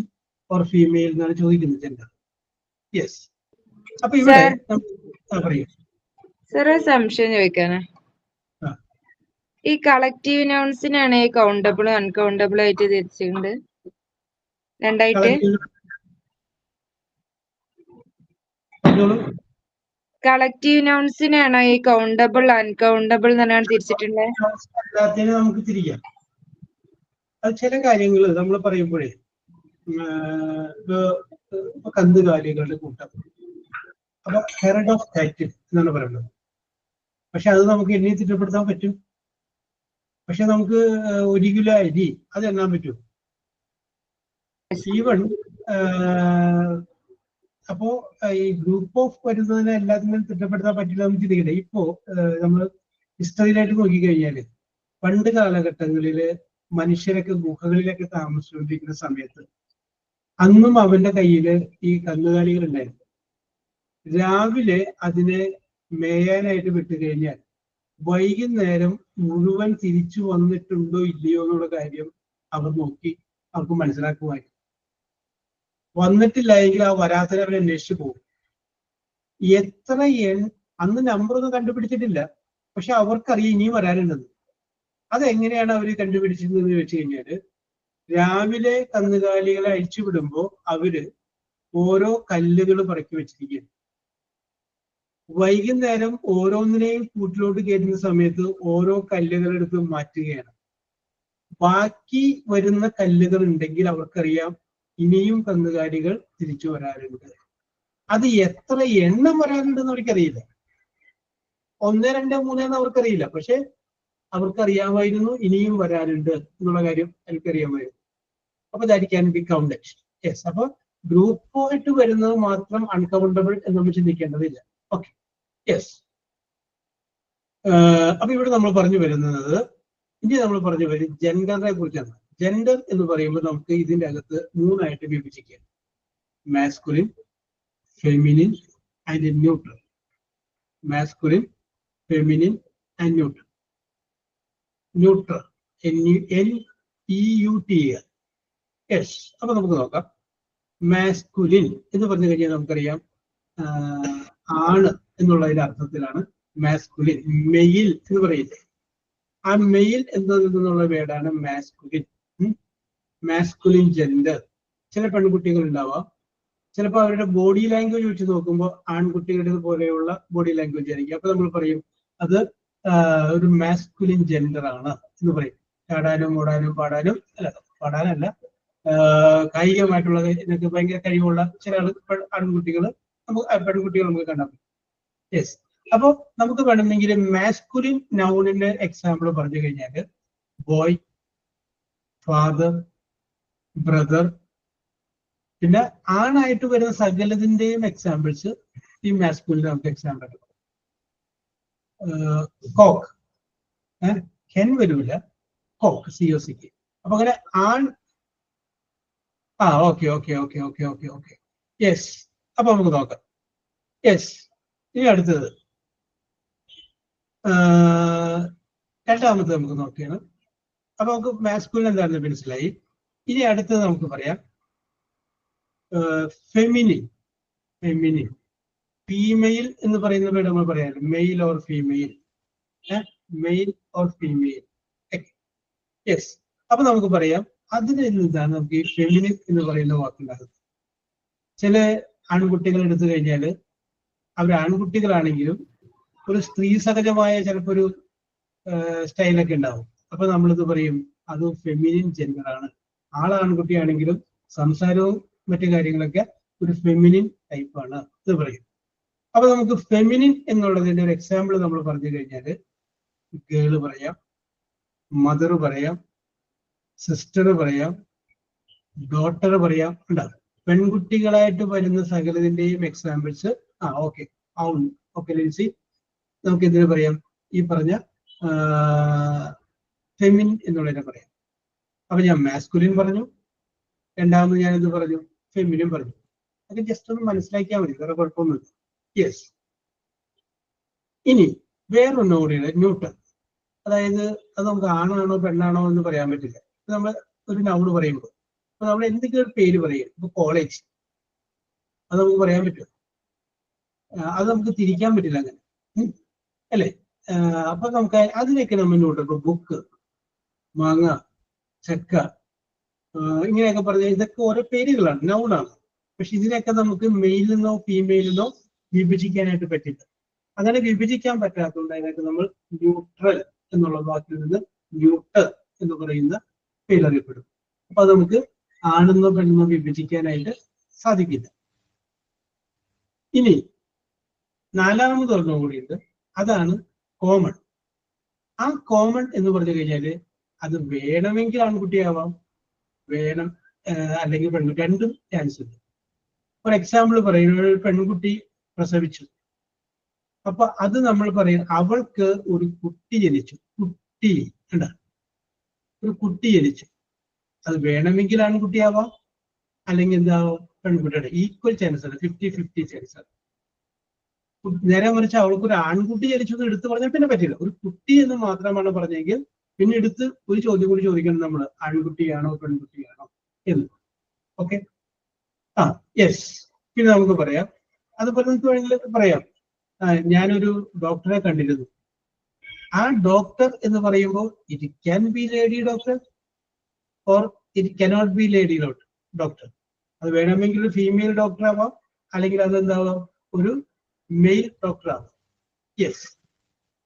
ഓർ ഫീമെയിൽ എന്നാണ് ചോദിക്കുന്നത് ജെൻഡർ. യെസ്. അപ്പൊ ഇവിടെ പറയൂ സാർ, സംശയം ചോദിക്കാനാ. ഈ കളക്റ്റീവ് നൗൺസിനാണ് കൗണ്ടബിളും അൺകൗണ്ടബിളും ആയിട്ട് തിരിച്ചിട്ടുണ്ട് 2 ആയിട്ട്. കളക്റ്റീവ് നൗൺസിനാണോ ഈ കൗണ്ടബിൾ അൺകൗണ്ടബിൾ എന്ന് പറഞ്ഞാൽ തിരിച്ചിട്ടുണ്ട്? എല്ലാത്തിനും നമുക്ക് തിരിക്കാം. അത് ചില കാര്യങ്ങൾ നമ്മൾ പറയുമ്പോഴേ ഇപ്പൊ കന്നുകാലികളുടെ കൂട്ടം, അപ്പൊ ഹെറഡ് ഓഫ് കാറ്റിൽ എന്നാണ് പറയുന്നത്. പക്ഷെ അത് നമുക്ക് എണ്ണി തിട്ടപ്പെടുത്താൻ പറ്റും. പക്ഷെ നമുക്ക് 1 കിലോ അരി അത് എണ്ണാൻ പറ്റും. ഈവൺ അപ്പോ ഈ ഗ്രൂപ്പ് ഓഫ് വരുന്നതിനെ എല്ലാത്തിനും തിട്ടപ്പെടുത്താൻ പറ്റില്ല നമുക്ക് ചിന്തിക്കട്ടെ. ഇപ്പോ നമ്മൾ ഹിസ്റ്ററിയിലായിട്ട് നോക്കിക്കഴിഞ്ഞാല് പണ്ട് കാലഘട്ടങ്ങളില് മനുഷ്യരൊക്കെ ഗുഹകളിലൊക്കെ താമസിച്ചുകൊണ്ടിരിക്കുന്ന സമയത്ത് അന്നും അവന്റെ കയ്യില് ഈ കന്നുകാലികൾ ഉണ്ടായിരുന്നു. രാവിലെ അതിനെ മേയാനായിട്ട് വിട്ടു കഴിഞ്ഞാൽ വൈകുന്നേരം മുഴുവൻ തിരിച്ചു വന്നിട്ടുണ്ടോ ഇല്ലയോ എന്നുള്ള കാര്യം അവർ നോക്കി അവർക്ക് മനസ്സിലാക്കുമായിരുന്നു. വന്നിട്ടില്ല എങ്കിൽ ആ വരാത്തവരെ അവർ അന്വേഷിച്ചു പോകും. എത്ര അന്ന് നമ്പറൊന്നും കണ്ടുപിടിച്ചിട്ടില്ല, പക്ഷെ അവർക്കറിയാം ഇനിയും വരാനുണ്ടെന്ന്. അതെങ്ങനെയാണ് അവർ കണ്ടുപിടിച്ചതെന്ന് വെച്ച് കഴിഞ്ഞാല് രാവിലെ കന്നുകാലികളെ അഴിച്ചുവിടുമ്പോ അവര് ഓരോ കല്ലുകൾ പറക്കി വെച്ചിരിക്കുകയാണ്. വൈകുന്നേരം ഓരോന്നിനെയും കൂട്ടിലോട്ട് കയറ്റുന്ന സമയത്ത് ഓരോ കല്ലുകൾ എടുത്ത് മാറ്റുകയാണ്. ബാക്കി വരുന്ന കല്ലുകൾ ഉണ്ടെങ്കിൽ അവർക്കറിയാം ഇനിയും കന്നുകാലികൾ തിരിച്ചു വരാറുണ്ട്. അത് എത്ര എണ്ണം വരാനുണ്ടെന്ന് അവർക്കറിയില്ല. 1, 2, 3 എന്ന് അവർക്കറിയില്ല. പക്ഷെ അവർക്കറിയാമായിരുന്നു ഇനിയും വരാനുണ്ട് എന്നുള്ള കാര്യം എനിക്കറിയാമായിരുന്നു. അപ്പൊ that can be counted. Yes. അപ്പൊ ഗ്രൂപ്പായിട്ട് വരുന്നത് മാത്രം അൺകൗണ്ടബിൾ എന്ന് നമ്മൾ ചിന്തിക്കേണ്ടതില്ല. Okay, yes. അപ്പൊ ഇവിടെ നമ്മൾ പറഞ്ഞു വരുന്നത്, ഇനി നമ്മൾ പറഞ്ഞു വരും ജെൻഡറിനെ കുറിച്ചാണ്. ജെൻഡർ എന്ന് പറയുമ്പോൾ നമുക്ക് ഇതിന്റെ അകത്ത് 3 ആയിട്ട് വിഭജിക്കാം: masculine, feminine and neutral. Masculine, feminine and neutral. Neutral, NEUTRAL. Yes. അപ്പൊ നമുക്ക് നോക്കാം. മാസ്കുലിൻ എന്ന് പറഞ്ഞു കഴിഞ്ഞാൽ നമുക്കറിയാം ആണ് എന്നുള്ളതിന്റെ അർത്ഥത്തിലാണ് മാസ്കുലിൻ. മെയിൽ എന്ന് പറയുന്നത്. ആ മെയിൽ എന്നതിൽ നിന്നുള്ള വേർഡാണ് മാസ്കുലിൻ. Masculine gender. ചില പെൺകുട്ടികൾ ഉണ്ടാവാം, ചിലപ്പോൾ അവരുടെ ബോഡി ലാംഗ്വേജ് വെച്ച് നോക്കുമ്പോൾ ആൺകുട്ടികളുടെ പോലെയുള്ള ബോഡി ലാംഗ്വേജ് ആയിരിക്കും. അപ്പൊ നമ്മൾ പറയും അത് ഒരു മാസ്കുലിൻ ജെൻഡർ ആണ് എന്ന് പറയും. ചാടാനും ഓടാനും പാടാനും, അല്ല പാടാനല്ല, കായികമായിട്ടുള്ള ഇതിനൊക്കെ ഭയങ്കര കഴിവുള്ള ചില ആൺകുട്ടികൾ പെൺകുട്ടികൾ നമുക്ക് കാണാൻ പറ്റും. യെസ്. അപ്പൊ നമുക്ക് വേണമെങ്കിൽ മാസ്കുലിൻ നൗണിന്റെ എക്സാമ്പിൾ പറഞ്ഞു കഴിഞ്ഞാല് ബോയ്, ഫാദർ, ബ്രദർ. പിന്നെ ആണായിട്ട് വരുന്ന സകലതിന്റെയും എക്സാമ്പിൾസ് ഈ മാസ്കുലിൻ നമുക്ക് എക്സാമ്പിൾ. കോക്ക്, ഹെൻ വരൂല, കോക്ക്, COCK. അപ്പൊ അങ്ങനെ ആൺ. ഓക്കെ. യെസ്. അപ്പൊ നമുക്ക് നോക്കാം. യെസ്. ഇനി അടുത്തത് രണ്ടാമത്തെ നമുക്ക് നോക്കിയാണ്. അപ്പൊ നമുക്ക് മാസ്കുലിൻ എന്താണെന്ന് മനസ്സിലായി. ഇനി അടുത്തത് നമുക്ക് പറയാം ഫെമിനിൻ. ഫെമിനിൻ, ഫീമെയിൽ എന്ന് പറയുന്ന പേര് നമ്മൾ പറയാറ് male or female. Male or female. Yes. അപ്പൊ നമുക്ക് പറയാം അതിൽ നിന്നാണ് നമുക്ക് ഈ ഫെമിനിൻ എന്ന് പറയുന്ന വാക്കുണ്ടാകുന്നത്. ചില ആൺകുട്ടികൾ എടുത്തു കഴിഞ്ഞാല് അവർ ആൺകുട്ടികളാണെങ്കിലും ഒരു സ്ത്രീ സഹജമായ ചിലപ്പോ ഒരു സ്റ്റൈലൊക്കെ ഉണ്ടാവും. അപ്പൊ നമ്മളിത് പറയും അത് ഫെമിനിൻ ജെൻഡർ ആണ്. ആൺകുട്ടിയാണെങ്കിലും സംസാരവും മറ്റു കാര്യങ്ങളൊക്കെ ഒരു ഫെമിനിൻ ടൈപ്പാണ് എന്ന് പറയും. അപ്പൊ നമുക്ക് ഫെമിനിൻ എന്നുള്ളതിന്റെ ഒരു എക്സാമ്പിൾ നമ്മൾ പറഞ്ഞു കഴിഞ്ഞാല് ഗേള് പറയാം, മദർ പറയാം, സിസ്റ്റർ പറയാം, ഡോട്ടർ പറയാം. ഉണ്ടാവും. പെൺകുട്ടികളായിട്ട് വരുന്ന സകലതിന്റെയും എക്സാമ്പിൾസ്. ഓക്കെ. ഓക്കെ ലിൻസി, നമുക്ക് എന്തിനു പറയാം? ഈ പറഞ്ഞ ഫെമിനിൻ എന്നുള്ളതിനെ പറയാം. അപ്പൊ ഞാൻ മാസ്കുലിൻ പറഞ്ഞു, രണ്ടാമത് ഞാൻ എന്ത് പറഞ്ഞു? ഫെമിനിൻ പറഞ്ഞു. അത് ജസ്റ്റ് ഒന്ന് മനസ്സിലാക്കിയാൽ മതി, വേറെ കുഴപ്പമൊന്നുമില്ല. യെസ്. ഇനി വേറൊരു നോഡിയുടെ ന്യൂട്രൽ. അതായത് അത് നമുക്ക് ആണാണോ പെണ്ണാണോ എന്ന് പറയാൻ പറ്റില്ല. നമ്മൾ ഒരു നൗണ് പറയുമ്പോൾ അപ്പൊ നമ്മൾ എന്തെങ്കിലും ഒരു പേര് പറയും. ഇപ്പൊ കോളേജ്, അത് നമുക്ക് പറയാൻ പറ്റും. അത് നമുക്ക് തിരിക്കാൻ പറ്റില്ല അങ്ങനെ, അല്ലേ? അപ്പൊ നമുക്ക് അതിനൊക്കെ നമ്മൾ ന്യൂട്രൽ. ഇപ്പൊ ബുക്ക്, മാങ്ങ, ചക്ക, ഇങ്ങനെയൊക്കെ പറഞ്ഞാൽ ഇതൊക്കെ ഓരോ പേരുകളാണ്, നൗണാണ്. പക്ഷെ ഇതിനൊക്കെ നമുക്ക് മെയിലിൽ നിന്നോ ഫീമെയിലിൽ നിന്നോ വിഭജിക്കാനായിട്ട് പറ്റില്ല. അങ്ങനെ വിഭജിക്കാൻ പറ്റാത്തതുകൊണ്ട് അതിനകത്ത് നമ്മൾ ന്യൂട്രൽ എന്നുള്ള വാക്കിൽ നിന്ന് ന്യൂട്ടർ എന്ന് പറയുന്ന പേരറിയപ്പെടും. അപ്പൊ അത് നമുക്ക് ആണെന്നോ പെണ്ണെന്നോ വിഭജിക്കാനായിട്ട് സാധിക്കില്ല. ഇനി നാലാമത് ഒരെണ്ണം കൂടിയുണ്ട്, അതാണ് കോമൺ. ആ കോമൺ എന്ന് പറഞ്ഞു കഴിഞ്ഞാല് അത് വേണമെങ്കിൽ ആൺകുട്ടിയാവാം, വേണം അല്ലെങ്കിൽ പെൺകുട്ടി, രണ്ടും ചാൻസ് ഉണ്ട്. ഫോർ എക്സാമ്പിൾ പറയുന്നത്, ഒരു പെൺകുട്ടി പ്രസവിച്ചു. അപ്പൊ അത് നമ്മൾ പറയും അവൾക്ക് ഒരു കുട്ടി ജനിച്ചു. കുട്ടി കണ്ട, ഒരു കുട്ടി ജനിച്ചു. അത് വേണമെങ്കിൽ ആൺകുട്ടിയാവാം, അല്ലെങ്കിൽ എന്താവാം പെൺകുട്ടിയുടെ. ഈക്വൽ ചാൻസ് ആണ്, 50-50 ചാൻസ് ആണ്. നേരെ മറിച്ച് അവൾക്ക് ഒരു ആൺകുട്ടി ജനിച്ചു എന്ന് എടുത്ത് പറഞ്ഞാൽ പിന്നെ പറ്റില്ല. ഒരു കുട്ടി എന്ന് മാത്രമാണ് പറഞ്ഞെങ്കിൽ പിന്നെ എടുത്ത് ഒരു ചോദ്യം കൂടി ചോദിക്കണം നമ്മൾ, ആൺകുട്ടിയാണോ പെൺകുട്ടിയാണോ എന്ന്. Okay, yes. പിന്നെ നമുക്ക് പറയാം, അതുപോലെ നമുക്ക് വേണമെങ്കിൽ പറയാം, ഞാനൊരു ഡോക്ടറെ കണ്ടിരുന്നു. ആ ഡോക്ടർ എന്ന് പറയുമ്പോൾ it can be lady doctor or it cannot be lady doctor. അത് വേണമെങ്കിൽ ഒരു ഫീമെയിൽ ഡോക്ടർ ആവാം, അല്ലെങ്കിൽ അതെന്താവാം ഒരു മെയിൽ ഡോക്ടർ ആവാം. യെസ്,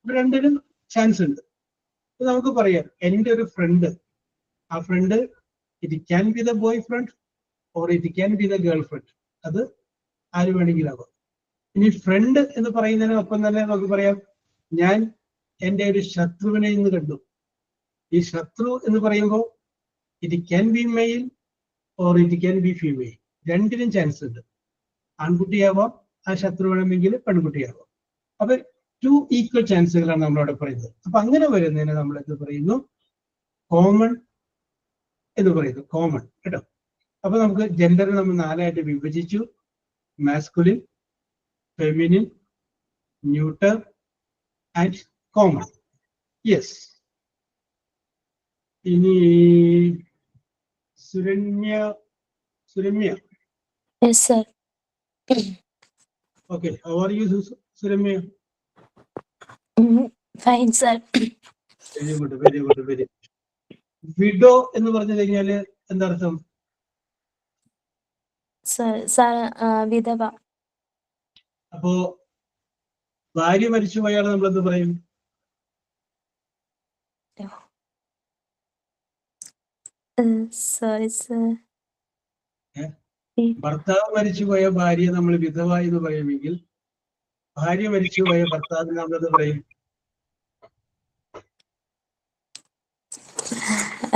രണ്ടിനും ചാൻസ് ഉണ്ട്. നമുക്ക് പറയാം, എൻ്റെ ഒരു ഫ്രണ്ട്, ആ friend it can be the boy friend or it can be the girl friend. അത് ആര് വേണമെങ്കിലാവാം. ഇനി ഫ്രണ്ട് എന്ന് പറയുന്നതിനൊപ്പം തന്നെ നമുക്ക് പറയാം, ഞാൻ എൻ്റെ ഒരു ശത്രുവിനെ ഇന്ന് കണ്ടു. ഈ ശത്രു എന്ന് പറയുമ്പോൾ it can B male or it can B female. രണ്ടിനും ചാൻസ് ഉണ്ട്. ആൺകുട്ടിയാവാം, ആ ശത്രു വേണമെങ്കിൽ പെൺകുട്ടിയാവാം. അപ്പൊ 2 ഈക്വൽ ചാൻസുകളാണ് നമ്മളവിടെ പറയുന്നത്. അപ്പൊ അങ്ങനെ വരുന്നതിന് നമ്മൾ എന്ത് പറയുന്നു, കോമൺ എന്ന് പറയുന്നു. കോമൺ കേട്ടോ. അപ്പൊ നമുക്ക് ജെൻഡർ നമ്മൾ 4 ആയിട്ട് വിഭജിച്ചു: masculine, feminine, neuter and common. Yes. ഇനി Suramya. Yes, sir. Okay, how are you Suramya? Fine, sir. Very good, very good, very. Widow എന്ന് പറഞ്ഞു കഴിഞ്ഞാല് എന്താർത്ഥം? Sir, വിധവ. അപ്പോ ഭാര്യ മരിച്ചു പോയാൽ നമ്മൾ എന്ത് പറയും? Sorry, sir. ഭർത്താവ് മരിച്ചുപോയ ഭാര്യ നമ്മൾ വിധവ എന്ന് പറയുമെങ്കിൽ, ഭാര്യ മരിച്ചുപോയ ഭർത്താവിന് നമ്മളത് പറയും?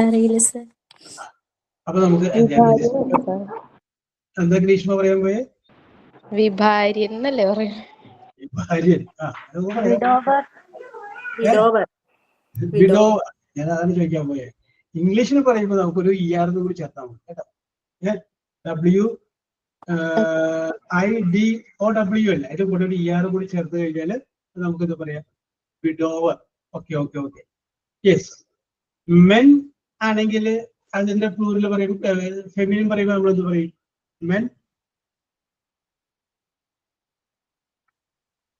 അറിയില്ല സർ. അപ്പൊ നമുക്ക് എന്താ ഗ്രീഷ്മ പറയാൻ പോയെ? വിഭാര്യൻ എന്നല്ലേ പറയുന്നത്? ഭാര്യൻ. വിഡോവർ. ഞാൻ അതാണ് ചോദിക്കാൻ പോയെ. ഇംഗ്ലീഷിൽ പറയുമ്പോൾ നമുക്കൊരു ER കൂടി ചേർത്താൽ മതി കേട്ടോ. WIDOW അല്ല, അതിന്റെ കൂടെ ഒരു ER കൂടി ചേർത്ത് കഴിഞ്ഞാൽ നമുക്കിത് പറയാം, widower. Okay okay okay. Yes. Men ആണെങ്കിൽ അതിന്റെ പ്ലൂറിൽ പറയും, ഫെമിനിൻ പറയുമ്പോൾ നമ്മൾ എന്ത് പറയും? മെൻ,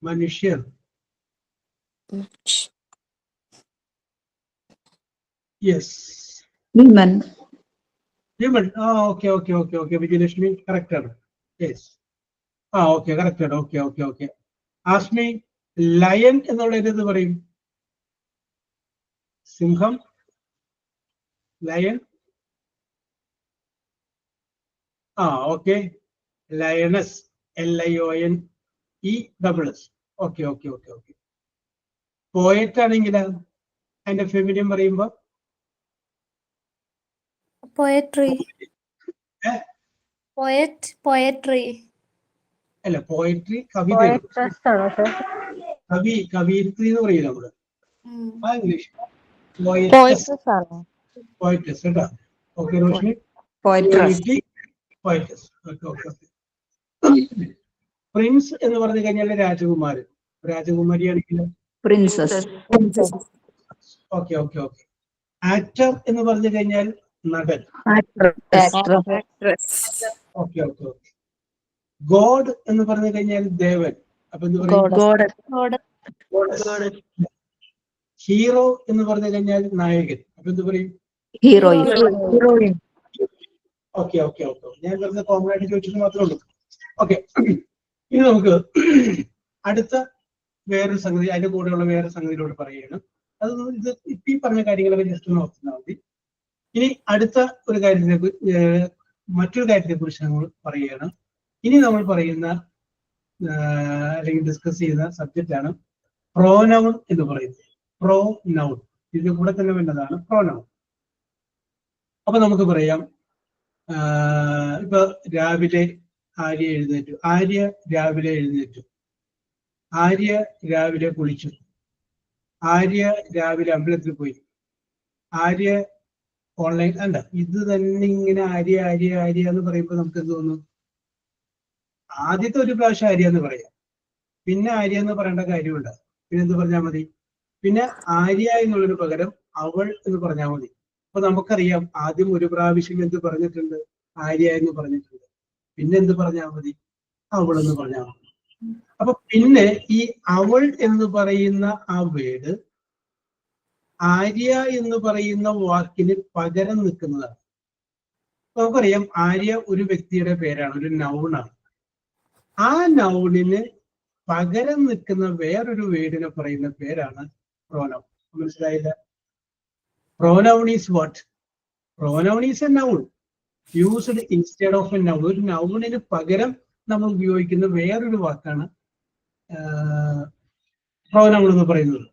മനുഷ്യർ. Yes, women. Human. Okay okay okay okay. Vijayalakshmi correct ആണ്. യെസ്, ഓക്കെ കറക്റ്റ് ആണ്. Okay okay okay. Asmi, lion എന്നുള്ളത് എന്ത് പറയും? സിംഹം, lion. Okay. Lioness, LIONESS. Okay okay okay okay. Poet ആണെങ്കിൽ അതിന്റെ ഫെമിനിൻ പറയുമ്പോ പോയട്രി. പോയട്രി അല്ല, പോയട്രി കവിത. കവിയത്രി എന്ന് പറയില്ല നമ്മള്. ഇംഗ്ലീഷ് പോയട്രസ് ആണോ? പോയറ്റസ് കേട്ടോ. Okay Roshni. Poetess. Poetess. Okay okay okay. Prince എന്ന് പറഞ്ഞു കഴിഞ്ഞാൽ രാജകുമാരൻ. രാജകുമാരിയാണെങ്കിൽ princess. Okay okay okay. Actor എന്ന് പറഞ്ഞു കഴിഞ്ഞാൽ നടൻ. Okay okay okay. ഗോഡ് എന്ന് പറഞ്ഞു കഴിഞ്ഞാൽ ദേവൻ. അപ്പൊ എന്ത് പറയും? ഹീറോ എന്ന് പറഞ്ഞു കഴിഞ്ഞാൽ നായകൻ. അപ്പൊ എന്ത് പറയും? ഹീറോയിൻ. Okay okay okay. ഞാൻ വെറുതെ കോമൺ ആയിട്ട് ചോദിച്ചിട്ട് മാത്രമേ ഉള്ളൂ. ഓക്കെ. ഇനി നമുക്ക് അടുത്ത വേറൊരു സംഗതി, അതിന്റെ കൂടെയുള്ള വേറെ സംഗതിയിലൂടെ പറയുകയാണ്. അത് ഇത് ഇപ്പൊ ഈ പറഞ്ഞ കാര്യങ്ങളൊക്കെ ജസ്റ്റ് ഒന്ന് ഓർത്താൽ മതി. ഇനി അടുത്ത ഒരു മറ്റൊരു കാര്യത്തെ കുറിച്ച് നമ്മൾ പറയുകയാണ്. ഇനി നമ്മൾ പറയുന്ന അല്ലെങ്കിൽ ഡിസ്കസ് ചെയ്യുന്ന സബ്ജക്റ്റ് ആണ് പ്രോനൗൺ എന്ന് പറയുന്നത്. പ്രോനൗൺ ഇതിന്റെ കൂടെ തന്നെ വേണ്ടതാണ് പ്രോനൗൺ. അപ്പൊ നമുക്ക് പറയാം, ഇപ്പൊ രാവിലെ ആര്യ എഴുന്നേറ്റു. ആര്യ രാവിലെ എഴുന്നേറ്റു. ആര്യ രാവിലെ കുളിച്ചു. ആര്യ രാവിലെ അമ്പലത്തിൽ പോയി. ആര്യ ഓൺലൈൻ അല്ല. ഇത് തന്നെ ഇങ്ങനെ ആര്യ ആര്യ ആര്യ എന്ന് പറയുമ്പോൾ നമുക്ക് എന്ത് തോന്നും? ആദ്യത്തെ ഒരു പ്രാവശ്യം ആര്യ എന്ന് പറയാം, പിന്നെ ആര്യ എന്ന് പറയേണ്ട കാര്യമുണ്ട്. പിന്നെ എന്ത് പറഞ്ഞാൽ മതി? പിന്നെ ആര്യ എന്നുള്ളൊരു പകരം അവൾ എന്ന് പറഞ്ഞാൽ മതി. അപ്പൊ നമുക്കറിയാം, ആദ്യം ഒരു പ്രാവശ്യം എന്ത് പറഞ്ഞിട്ടുണ്ട്? ആര്യ എന്ന് പറഞ്ഞിട്ടുണ്ട്. പിന്നെ എന്ത് പറഞ്ഞാൽ മതി? അവൾ എന്ന് പറഞ്ഞാൽ മതി. അപ്പൊ പിന്നെ ഈ അവൾ എന്ന് പറയുന്ന ആ വേർഡ് ആര്യ എന്ന് പറയുന്ന വാക്കിന് പകരം നിൽക്കുന്നതാണ്. നമുക്കറിയാം, ആര്യ ഒരു വ്യക്തിയുടെ പേരാണ്, ഒരു നൗണാണ്. ആ നൗണിന് പകരം നിൽക്കുന്ന വേറൊരു വേർഡിനെ പറയുന്ന പേരാണ് പ്രോനൗൺ. മനസ്സിലായില്ല? Pronoun is what? Pronoun is A noun used instead of A noun. ഒരു നൗണിന് പകരം നമ്മൾ ഉപയോഗിക്കുന്ന വേറൊരു വാക്കാണ് പ്രോനൗൺ എന്ന് പറയുന്നത്.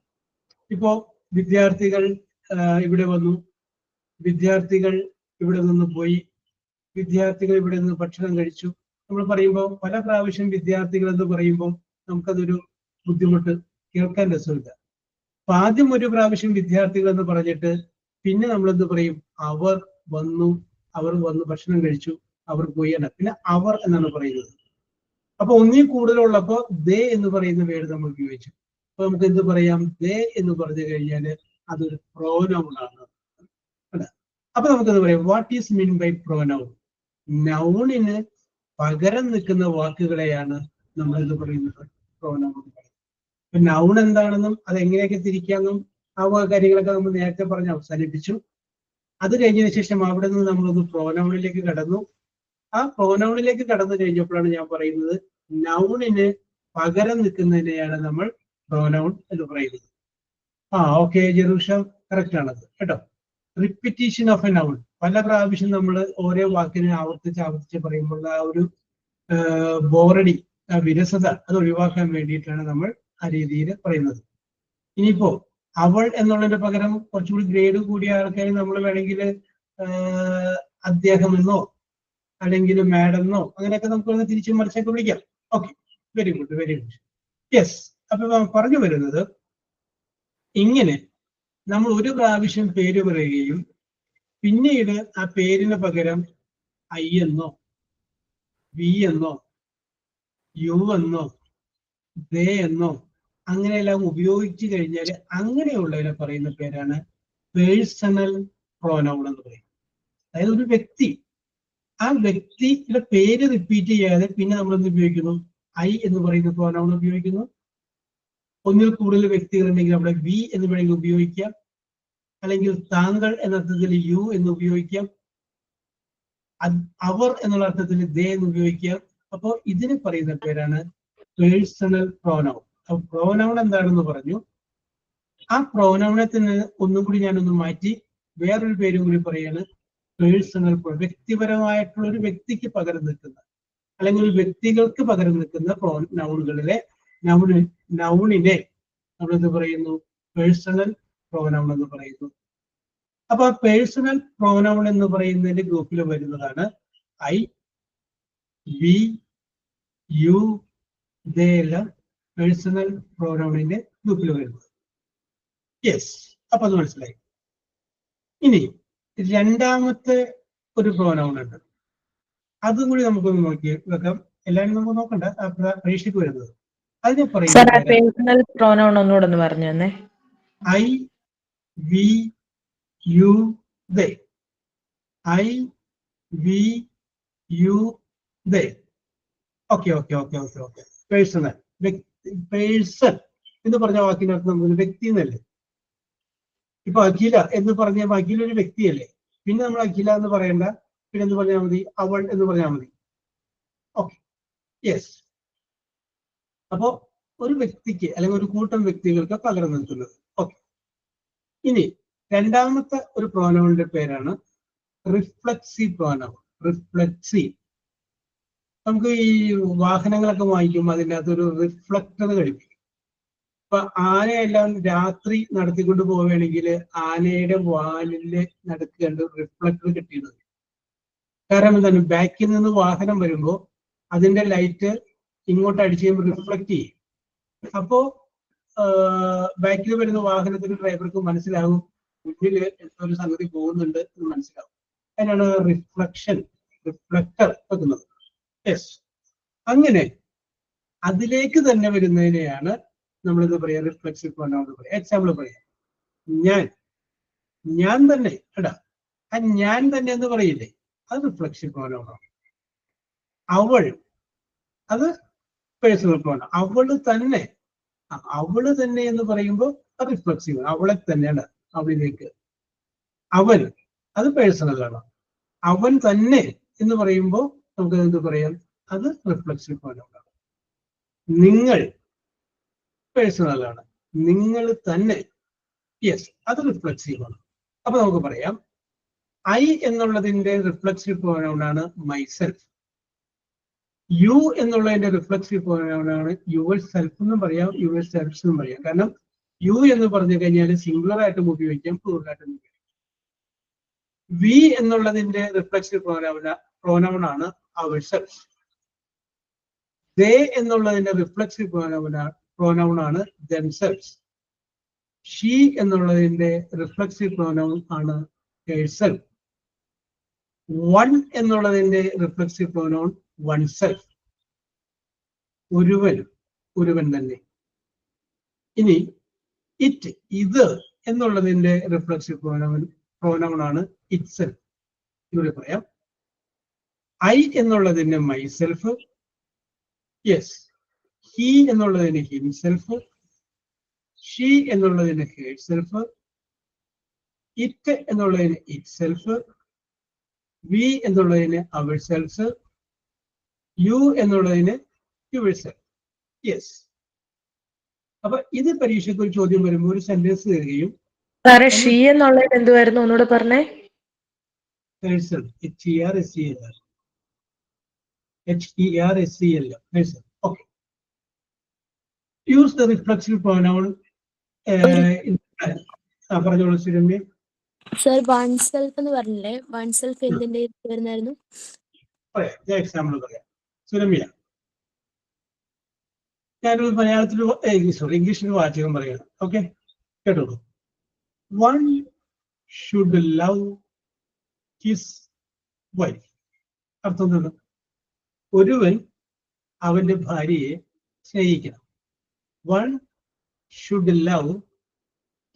ഇപ്പോ വിദ്യാർത്ഥികൾ ഇവിടെ വന്നു, വിദ്യാർത്ഥികൾ ഇവിടെ നിന്ന് പോയി, വിദ്യാർത്ഥികൾ ഇവിടെ നിന്ന് ഭക്ഷണം കഴിച്ചു. നമ്മൾ പറയുമ്പോൾ പല പ്രാവശ്യം വിദ്യാർത്ഥികൾ എന്ന് പറയുമ്പോൾ നമുക്കതൊരു ബുദ്ധിമുട്ട്, കേൾക്കാൻ രസമില്ല. അപ്പൊ ആദ്യം ഒരു പ്രാവശ്യം വിദ്യാർത്ഥികൾ എന്ന് പറഞ്ഞിട്ട് പിന്നെ നമ്മളെന്ത് പറയും? അവർ വന്നു, അവർ വന്ന് ഭക്ഷണം കഴിച്ചു, അവർ പോയി ആണ്. പിന്നെ അവർ എന്നാണ് പറയുന്നത്. അപ്പൊ ഒന്നിൽ കൂടുതലുള്ളപ്പോ ദേ എന്ന് പറയുന്ന വേർഡ് നമ്മൾ ഉപയോഗിച്ചു. അപ്പൊ നമുക്ക് എന്ത് പറയാം? ദേ എന്ന് പറഞ്ഞു കഴിഞ്ഞാൽ അതൊരു പ്രോനൗൺ ആണ്. അപ്പൊ നമുക്കെന്ത് പറയാം? What is mean by pronoun? നൗണിന് പകരം നിൽക്കുന്ന വാക്കുകളെയാണ് നമ്മൾ എന്ത് പറയുന്നത്? പ്രോനൗൺ എന്ന് പറയുന്നത്. അപ്പൊ നൗൺ എന്താണെന്നും അത് എങ്ങനെയൊക്കെ തിരിക്കാമെന്നും ആ കാര്യങ്ങളൊക്കെ നമ്മൾ നേരത്തെ പറഞ്ഞ് അവസാനിപ്പിച്ചു. അത് കഴിഞ്ഞതിന് ശേഷം അവിടെ നിന്ന് നമ്മളൊന്ന് പ്രോനൗണിലേക്ക് കടന്നു. ആ പ്രോനൗണിലേക്ക് കടന്നു കഴിഞ്ഞപ്പോഴാണ് ഞാൻ പറയുന്നത്, നൗണിന് പകരം നിൽക്കുന്നതിനെയാണ് നമ്മൾ പ്രോനൗൺ എന്ന് പറയുന്നത്. ഓക്കെ ജെറൂഷ, കറക്റ്റ് ആണത് കേട്ടോ. റിപ്പിറ്റീഷൻ ഓഫ് എ നൗൺ, പല പ്രാവശ്യം നമ്മൾ ഓരോ വാക്കിനെ ആവർത്തിച്ച് പറയുമ്പോൾ ആ ഒരു ബോറടി, വിരസത അത് ഒഴിവാക്കാൻ വേണ്ടിയിട്ടാണ് നമ്മൾ ആ രീതിയിൽ പറയുന്നത്. ഇനിയിപ്പോ അവൾ എന്നുള്ളതിന്റെ പകരം കുറച്ചുകൂടി ഗ്രേഡ് കൂടിയ ആൾക്കാരെ നമ്മൾ വേണമെങ്കിൽ അദ്ദേഹം എന്നോ അല്ലെങ്കിൽ മാഡം എന്നോ അങ്ങനെയൊക്കെ നമുക്ക് തിരിച്ചും മറിച്ചൊക്കെ വിളിക്കാം. Okay, very good, very good. Yes. അപ്പൊ പറഞ്ഞു വരുന്നത്, ഇങ്ങനെ നമ്മൾ ഒരു പ്രാവശ്യം പേര് പറയുകയും പിന്നീട് ആ പേരിന് പകരം ഐ എന്നോ വി എന്നോ യു എന്നോ ദേ എന്നോ അങ്ങനെയെല്ലാം ഉപയോഗിച്ചു കഴിഞ്ഞാൽ അങ്ങനെയുള്ളതിനെ പറയുന്ന പേരാണ് പേഴ്സണൽ പ്രോനൗൺ എന്ന് പറയും. അതായത് ഒരു വ്യക്തി, ആ വ്യക്തിയുടെ പേര് റിപ്പീറ്റ് ചെയ്യാതെ പിന്നെ നമ്മൾ എന്ത് ഉപയോഗിക്കുന്നു? ഐ എന്ന് പറയുന്ന പ്രോനൗൺ ഉപയോഗിക്കുന്നു. ഒന്നിൽ കൂടുതൽ വ്യക്തികൾ ഉണ്ടെങ്കിൽ അവിടെ വി എന്ന് വേണമെങ്കിൽ ഉപയോഗിക്കാം, അല്ലെങ്കിൽ താങ്കൾ എന്ന അർത്ഥത്തിൽ യു എന്ന് ഉപയോഗിക്കാം, അവർ എന്നുള്ള അർത്ഥത്തിൽ ദേ എന്ന് ഉപയോഗിക്കാം. അപ്പോൾ ഇതിന് പറയുന്ന പേരാണ് പേഴ്സണൽ പ്രോനൗൺ. പ്രോനൗൺ എന്താണെന്ന് പറഞ്ഞു. ആ പ്രോനൗണെ തന്നെ ഒന്നും കൂടി ഞാനൊന്ന് മാറ്റി വേറൊരു പേരും കൂടി പറയാണ് പേഴ്സണൽ. വ്യക്തിപരമായിട്ടുള്ള ഒരു വ്യക്തിക്ക് പകരം നിൽക്കുന്ന അല്ലെങ്കിൽ വ്യക്തികൾക്ക് പകരം നിൽക്കുന്ന നൗണുകളിലെ നൗണിനെ നമ്മളെന്ത് പറയുന്നു? പേഴ്സണൽ പ്രോനൗൺ എന്ന് പറയുന്നു. അപ്പൊ പേഴ്സണൽ പ്രോനൗൺ എന്ന് പറയുന്നതിന്റെ ഗ്രൂപ്പിൽ വരുന്നതാണ് ഐ, വി, യു, ദേ എല്ലാം പേഴ്സണൽ പ്രോനൗണിന്റെ ഗ്രൂപ്പിൽ വരുന്നത്. യെസ്, അപ്പൊ അത് മനസ്സിലായി. ഇനി രണ്ടാമത്തെ ഒരു പ്രോനൗൺ ഉണ്ട്, അതും കൂടി നമുക്കൊന്ന് നോക്കി വെക്കാം. എല്ലാവരും നമുക്ക് നോക്കണ്ട, പരീക്ഷയ്ക്ക് വരുന്നത്. അതിനെ പറയുന്നത് പേഴ്സണൽ പ്രോനൗൺ ഒന്നുകൂടെ ഒന്ന് പറഞ്ഞു തന്നെ. I, we, you, they. I, we, you, they. Okay okay okay okay okay. Personal, person എന്ന് പറഞ്ഞ വാക്കിന്റെ അർത്ഥം നമുക്ക് വ്യക്തി എന്നല്ലേ. ഇപ്പൊ അഖില എന്ന് പറഞ്ഞ അഖില ഒരു വ്യക്തിയല്ലേ. പിന്നെ നമ്മൾ അഖില എന്ന് പറയണ്ട, പിന്നെ എന്ത് പറഞ്ഞാൽ മതി? അവൾ എന്ന് പറഞ്ഞാൽ മതി. Okay, yes. അപ്പോ ഒരു വ്യക്തിക്ക് അല്ലെങ്കിൽ ഒരു കൂട്ടം വ്യക്തികൾക്ക് പകരം നിൽക്കുന്നത്. ഓക്കെ. ഇനി രണ്ടാമത്തെ ഒരു പ്രോനൗണിന്റെ പേരാണ് റിഫ്ലക്സീവ് പ്രോനൗൺ. റിഫ്ലക്സീവ്. നമുക്ക് ഈ വാഹനങ്ങളൊക്കെ വാങ്ങിക്കുമ്പോൾ അതിൻ്റെ അകത്തൊരു റിഫ്ലക്ടർ ഘടിപ്പിക്കും. ഇപ്പൊ ആനയെല്ലാം രാത്രി നടത്തിക്കൊണ്ട് പോവുകയാണെങ്കിൽ ആനയുടെ വാലിന്റെ നടുക്ക് കണ്ട് റിഫ്ലക്ടർ കിട്ടിയിട്ടുണ്ട്. കാരണം എന്താണ്, ബാക്കിൽ നിന്ന് വാഹനം വരുമ്പോൾ അതിന്റെ ലൈറ്റ് ഇങ്ങോട്ട് അടിച്ച് കഴിയുമ്പോൾ റിഫ്ലക്ട് ചെയ്യും. അപ്പോ ബാക്കിൽ വരുന്ന വാഹനത്തിന് ഡ്രൈവർക്ക് മനസ്സിലാകും മുന്നിൽ എന്തൊരു സംഗതി പോകുന്നുണ്ട് എന്ന് മനസ്സിലാവും. അതിനാണ് റിഫ്ലക്ഷൻ, റിഫ്ലക്ടർ വെക്കുന്നത്. യെസ്. അങ്ങനെ അതിലേക്ക് തന്നെ വരുന്നതിനെയാണ് നമ്മളെന്ത് പറയാ, റിഫ്ലക്സീവ് പ്രോനൗൺ പറയാം. എക്സാമ്പിൾ പറയാം. ഞാൻ തന്നെ എടാ, ആ ഞാൻ തന്നെ എന്ന് പറയില്ലേ, അത് റിഫ്ലക്സീവ് പ്രോനൗൺ ആണ്. അവൾ, അത് പേഴ്സണൽ പ്രോനൗൺ. അവള് തന്നെ എന്ന് പറയുമ്പോൾ അത് റിഫ്ലക്സീവ്. അവളെ തന്നെയാണ്, അവളിലേക്ക്. അവൻ, അത് പേഴ്സണൽ ആണ്. അവൻ തന്നെ എന്ന് പറയുമ്പോൾ നമുക്ക് എന്ത് പറയാം, അത് റിഫ്ലക്സീവ് പ്രോനൗൺ ആണ്. നിങ്ങൾ പേഴ്സണൽ ആണ്. നിങ്ങൾ തന്നെ, യെസ്, അത് റിഫ്ലക്സീവ് ആണ്. അപ്പൊ നമുക്ക് പറയാം ഐ എന്നുള്ളതിന്റെ റിഫ്ലക്സീവ് പ്രോനൗൺ ആണ് മൈസെൽഫ്. യു എന്നുള്ളതിന്റെ റിഫ്ലക്സീവ് പ്രോനൗൺ ആണ് യുവർ സെൽഫ് എന്നും പറയാം, യുവർ സെൽഫ്സ് എന്നും പറയാം. കാരണം യു എന്ന് പറഞ്ഞു കഴിഞ്ഞാൽ സിംഗുലർ ആയിട്ടും ഉപയോഗിക്കാം, പ്ലൂറൽ ആയിട്ടും ഉപയോഗിക്കാം. വി എന്നുള്ളതിന്റെ റിഫ്ലക്സീവ് പ്രോനൗൺ ആണ് അവർ സെൽഫ്. ദേ എന്നുള്ളതിന്റെ റിഫ്ലക്സീവ് പ്രോനൗൺ ആണ് themselves. ഷീ എന്നുള്ളതിന്റെ റിഫ്ലക്സീവ് പ്രോനൗൺ ആണ് herself. വൺ എന്നുള്ളതിന്റെ റിഫ്ലക്സീവ് പ്രോനൗൺ oneself. ഒരുവൻ തന്നെ. ഇനി ഇറ്റ്, ഇത് എന്നുള്ളതിന്റെ റിഫ്ലക്സീവ് പ്രോനൗൺ ആണ് itself. ഇവിടെ പറയാം ഐ എന്നുള്ളതിന്റെ മൈസെൽഫ്, യെസ്. ഹി എന്നുള്ളതിന് ഹിംസെൽഫ്, ഷീ എന്നുള്ളതിന് ഹെർസെൽഫ്, ഇറ്റ് എന്നുള്ളതിന് ഇറ്റ്സെൽഫ്, വി എന്നുള്ളതിന് അവർ സെൽഫ്, യു എന്നുള്ളതിന് യുവർ സെൽഫ്. യെസ്. അപ്പൊ ഇത് പരീക്ഷയ്ക്ക് ഒരു ചോദ്യം വരുമ്പോൾ ഒരു സെന്റൻസ് തരികയും സാറേ ഷീ എന്നുള്ളത് എന്തുവായിരുന്നു ഒന്നുകൂടെ പറഞ്ഞേ? Herself, HERSEL, HERSEL, herself. Okay. Use the reflexive pronoun. പറഞ്ഞോളൂ സുരമ്യ. സർ വൺ സെൽഫ് എന്ന് പറഞ്ഞില്ലേ, വൺ സെൽഫ് എന്തിന്റെ വരുന്നായിരുന്നു? ഞാൻ എക്സാമ്പിൾ പറയാം. സുരമ്യ, ഞാനൊരു മലയാളത്തിൽ ഇംഗ്ലീഷിൽ വാചകം പറയണം. ഓക്കെ, കേട്ടോളൂ. One should love his wife. അർത്ഥം എന്താണ്? ഒരുവൻ അവന്റെ ഭാര്യയെ സ്നേഹിക്കണം. One should love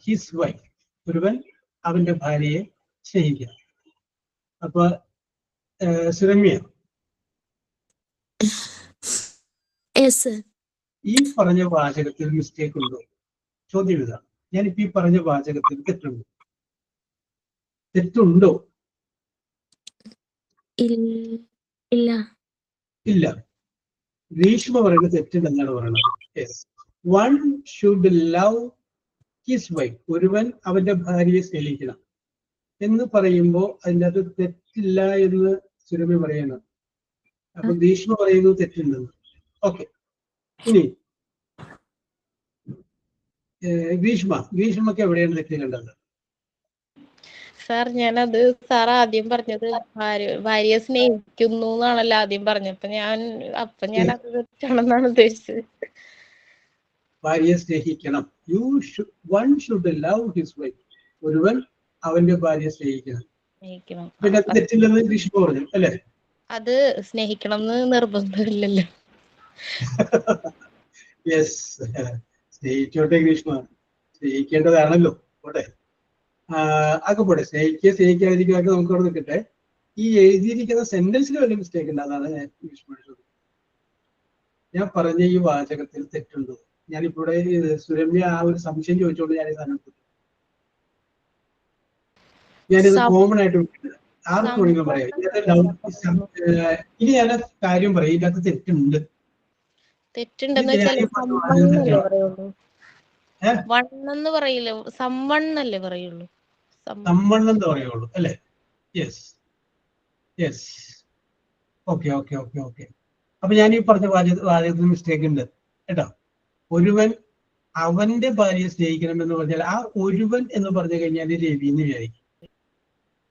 his wife. ഒരുവൻ അവന്റെ ഭാര്യയെ സ്നേഹിക്കണം. അപ്പൊ സുരമ്യ, ഈ പറഞ്ഞ വാചകത്തിൽ മിസ്റ്റേക്ക് ഉണ്ടോ? ചോദ്യം ഇതാണ്. ഞാനിപ്പോ ഈ പറഞ്ഞ വാചകത്തിൽ തെറ്റുണ്ടോ? ഇല്ല. ഗ്രീഷ്മ പറയുന്നത് തെറ്റുണ്ടെന്നാണ് പറയുന്നത്. Yes. One should love his wife. ഒരുവൻ അവന്റെ ഭാര്യയെ സ്നേഹിക്കണം എന്ന് പറയുമ്പോൾ അതിൻ്റെ അകത്ത് തെറ്റില്ല എന്ന് സുരഭി പറയണം. അപ്പൊ ഗ്രീഷ്മ പറയുന്നത് തെറ്റുണ്ടെന്ന്. ഓക്കെ. ഇനി ഗ്രീഷ്മക്ക് എവിടെയാണ് തെറ്റ് കണ്ടത്? സാർ ഞാനത് സാർ ആദ്യം പറഞ്ഞത് ഭാര്യയെ സ്നേഹിക്കുന്നു എന്നാണല്ലോ ആദ്യം പറഞ്ഞത്. ഞാൻ അത് തെറ്റാണെന്നാണ് ഉദ്ദേശിച്ചത്. ഭാര്യയെ സ്നേഹിക്കണം. One should love his wife. ഒരുവൻ അവന്റെ ഭാര്യയെ സ്നേഹിക്കണം. പിന്നെ തെറ്റില്ലെന്ന് ഗ്രീഷ്മ പറഞ്ഞു അല്ലേ? അത് സ്നേഹിക്കണം എന്ന് നിർബന്ധമില്ലല്ലോ. യെസ്, സ്നേഹിച്ചോട്ടെ ഗ്രീഷ്മ, സ്നേഹിക്കേണ്ടതാണല്ലോ. പോട്ടെ, അതൊക്കെ പോട്ടെ. സ്നേഹിക്കാതിരിക്കാനൊക്കെ നമുക്ക് അവിടെ നിൽക്കട്ടെ. ഈ എഴുതിയിരിക്കുന്ന സെന്റൻസിൽ വലിയ മിസ്റ്റേക്ക് ഉണ്ട്. അതാണ് ഞാൻ ഗ്രീഷ്മ ചോദിച്ചത്. ഞാൻ പറഞ്ഞ ഈ വാചകത്തിൽ തെറ്റുണ്ടോ? ഞാനിവിടെ സുരമ്യ ആ ഒരു സംശയം ചോദിച്ചോണ്ട് ഞാനിത് കോമൺ ആയിട്ട് ആർക്കും വേണമെങ്കിലും പറയാം. ഇനി ഞാൻ കാര്യം പറയും, ഇതിനകത്ത് തെറ്റുണ്ട്. തെറ്റുണ്ടെന്ന് ഇത് വെച്ചാൽ ഞാൻ ഈ പറഞ്ഞ വാചകം സമ്മണ്ണല്ലേ തെറ്റാണ്. പറയുള്ളൂ. ഏ? വണ്ണെന്ന് പറയില്ല, സമ്മണ്ണല്ലേ പറയുള്ളൂ. സമ്മണ്ണം എന്ന് പറയുള്ളൂ അല്ലേ? Yes yes. Okay okay okay okay. അപ്പൊ ഞാൻ ഈ പറഞ്ഞ വാചകത്തിന് മിസ്റ്റേക്ക് ഉണ്ട് കേട്ടോ. ഒരുവൻ അവന്റെ ഭാര്യയെ സ്നേഹിക്കണം എന്ന് പറഞ്ഞാൽ ആ ഒരുവൻ എന്ന് പറഞ്ഞു കഴിഞ്ഞാൽ രവി എന്ന് വിചാരിക്കും.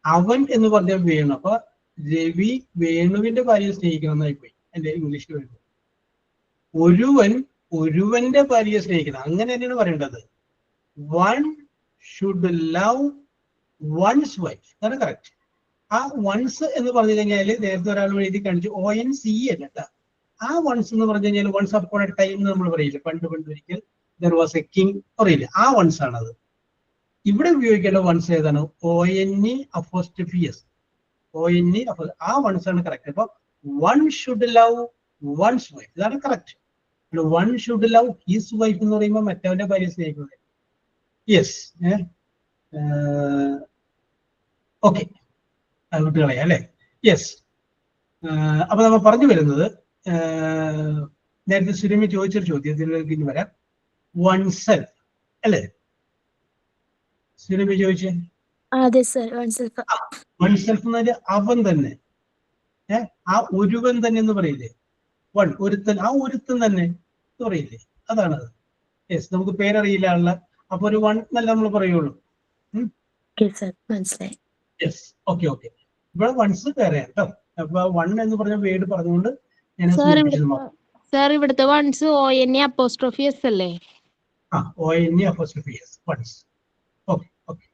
അവൻ എന്ന് പറഞ്ഞാൽ വേണു. അപ്പൊ രവി വേണുവിന്റെ ഭാര്യയെ സ്നേഹിക്കണം എന്നായി പോയി എന്റെ ഇംഗ്ലീഷിൽ വരുമ്പോൾ. ഒരുവന്റെ ഭാര്യയെ സ്നേഹിക്കണം, അങ്ങനെ തന്നെയാണ് പറയേണ്ടത്. One should love one's wife, അതാണ് കറക്റ്റ്. ആ വൺസ് എന്ന് പറഞ്ഞു കഴിഞ്ഞാൽ നേരത്തെ ഒരാൾ എഴുതി കാണിച്ചു ONCE അല്ല. ആ വൺസ് എന്ന് പറഞ്ഞു കഴിഞ്ഞാൽ വൺസ് അപ്പോൺ എ ടൈം എന്ന് നമ്മൾ പറയില്ല, പണ്ട് ഒരിക്കൽ ദർ വാസ് എ കിങ് പറയില്ല, ആ വൺസ് ആണത്. ഇവിടെ ഉപയോഗിക്കേണ്ട വൺസ് ഏതാണ്? ONE apostrophe s. ONE ആ വൺസ് ആണ് കറക്റ്റ്. അപ്പൊ one should love one's wife, ഇതാണ് correct. One should love his wife എന്ന് പറയുമ്പോൾ മറ്റവന്റെ ഭാര്യ സ്നേഹിക്കുന്നത്. യെസ്. ഓക്കെ, അത് വിട്ടുകളയാം അല്ലെ? യെസ്. അപ്പൊ നമ്മൾ പറഞ്ഞു വരുന്നത് നേരത്തെ സുരമി ചോദിച്ചൊരു ചോദ്യത്തിലേക്ക് ഇനി വരാം. വൺ സെൽഫ് അല്ലേ സുരമി ചോദിച്ചേ? അതെ sir, one self. One self എന്ന് പറഞ്ഞാൽ അവൻ തന്നെ, ആ ഒരുവൻ തന്നെ എന്ന് പറയില്ലേ? വൺ, ഒരുത്തൻ, ആ ഒരുത്തൻ തന്നെ എന്ന് പറയില്ലേ? അതാണത്. യെസ്. നമുക്ക് പേരറിയില്ല ആളെ, അപ്പൊ ഒരു വൺ എന്നല്ല നമ്മൾ പറയുള്ളൂ. മനസ്സിലായി. യെസ്. Okay okay. ഇവിടെ വൺസ് വേറെ കേട്ടോ. അപ്പൊ വൺ എന്ന് പറഞ്ഞ വേർഡ് പറഞ്ഞുകൊണ്ട് ഞാൻ സാർ ഇവിടുത്തെ വൺസ് ONE അപ്പോസ്ട്രോഫിയസ് അല്ലേ? ONE apostrophe s one's. Okay okay.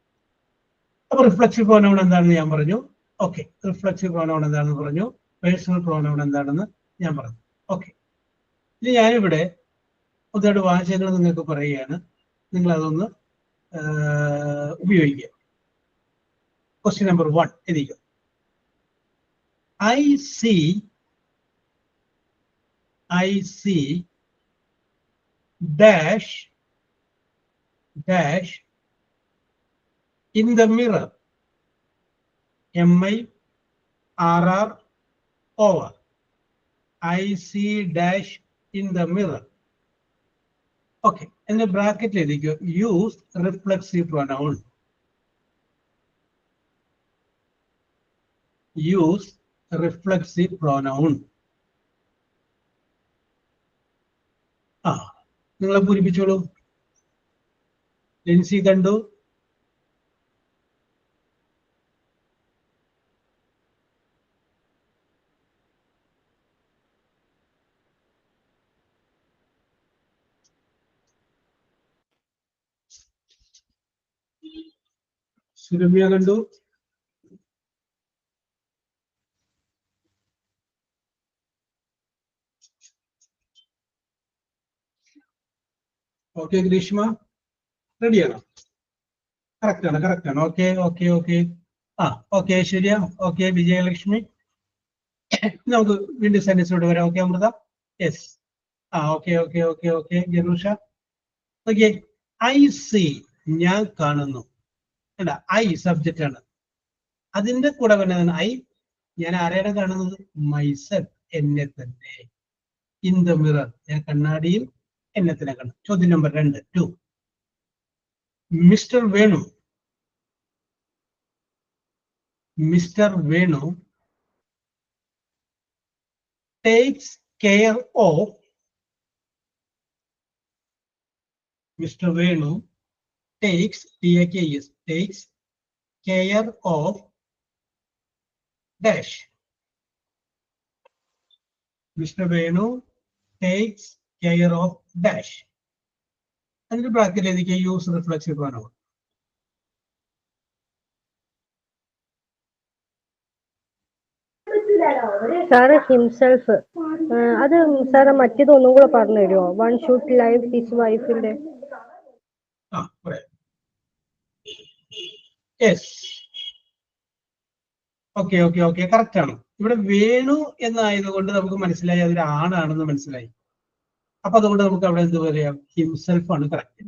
അപ്പൊ റിഫ്ലക്സീവ് പ്രോനൗൺ എന്താണെന്ന് ഞാൻ പറഞ്ഞു. ഓക്കെ, റിഫ്ലക്സീവ് പ്രോനൗൺ എന്താണെന്ന് പറഞ്ഞു. പേഴ്സണൽ പ്രോനൗൺ എന്താണെന്ന് ഞാൻ പറഞ്ഞു. ഓക്കെ, ഇനി ഞാനിവിടെ ഒന്നേട് വാചകങ്ങൾ നിങ്ങൾക്ക് പറയുകയാണ്, നിങ്ങൾ അതൊന്ന് ഉപയോഗിക്കുക. Question number 1 എഴുതിക്കുക. I see dash in the mirror. MIRROR. I see dash in the mirror. Okay, in the bracket use reflexive pronoun. Use reflexive pronoun. നിങ്ങളെ പൂരിപ്പിച്ചോളൂ. ലിൻസി കണ്ടു. സുരമ്യ കണ്ടു. ഓക്കെ, ഗ്രീഷ്മ റെഡിയാണോ? കറക്റ്റ് ആണ്. Okay okay okay. ഓക്കെ, ശരിയാ. Okay, Vijayalakshmi. നമുക്ക് വീണ്ടും സെന്റൻസിലോട്ട് വരാം. Okay Amrita. Yes. Okay okay okay okay. Janusha. Okay, I see, ഞാൻ കാണുന്നു. അല്ല, ഐ സബ്ജക്റ്റ് ആണ്. അതിന്റെ കൂടെ വരുന്നതാണ് ഐ. ഞാൻ ആരെയാണ് കാണുന്നത്? മൈസെൽഫ്, എന്നെ തന്നെ. ഇൻ ദ മിറർ, ഞാൻ കണ്ണാടിയിൽ എന്നെ തന്നെ കാണും. ചോദ്യം number 2. Mister Venu takes care of Mr. Venu takes care of dash. Mr. Venu takes care of dash. അതിന്റെ ബ്രാക്കറ്റിലേക്ക് use reflexive pronoun. Sir himself, അത് സാറ് മറ്റേതൊന്നും കൂടെ പറഞ്ഞു തരുമോ? വൺ ഷുഡ് ലൈവ് ഹിസ് വൈഫിന്റെ. ഓക്കെ ഓക്കെ ഓക്കെ, കറക്റ്റ് ആണ്. ഇവിടെ വേണു എന്നായതുകൊണ്ട് നമുക്ക് മനസ്സിലായി അതൊരു ആണാണെന്ന് മനസ്സിലായി. അപ്പൊ അതുകൊണ്ട് നമുക്ക് അവിടെ എന്ത് പറയാം? ഹിംസെൽഫ് ആണ് കറക്റ്റ്.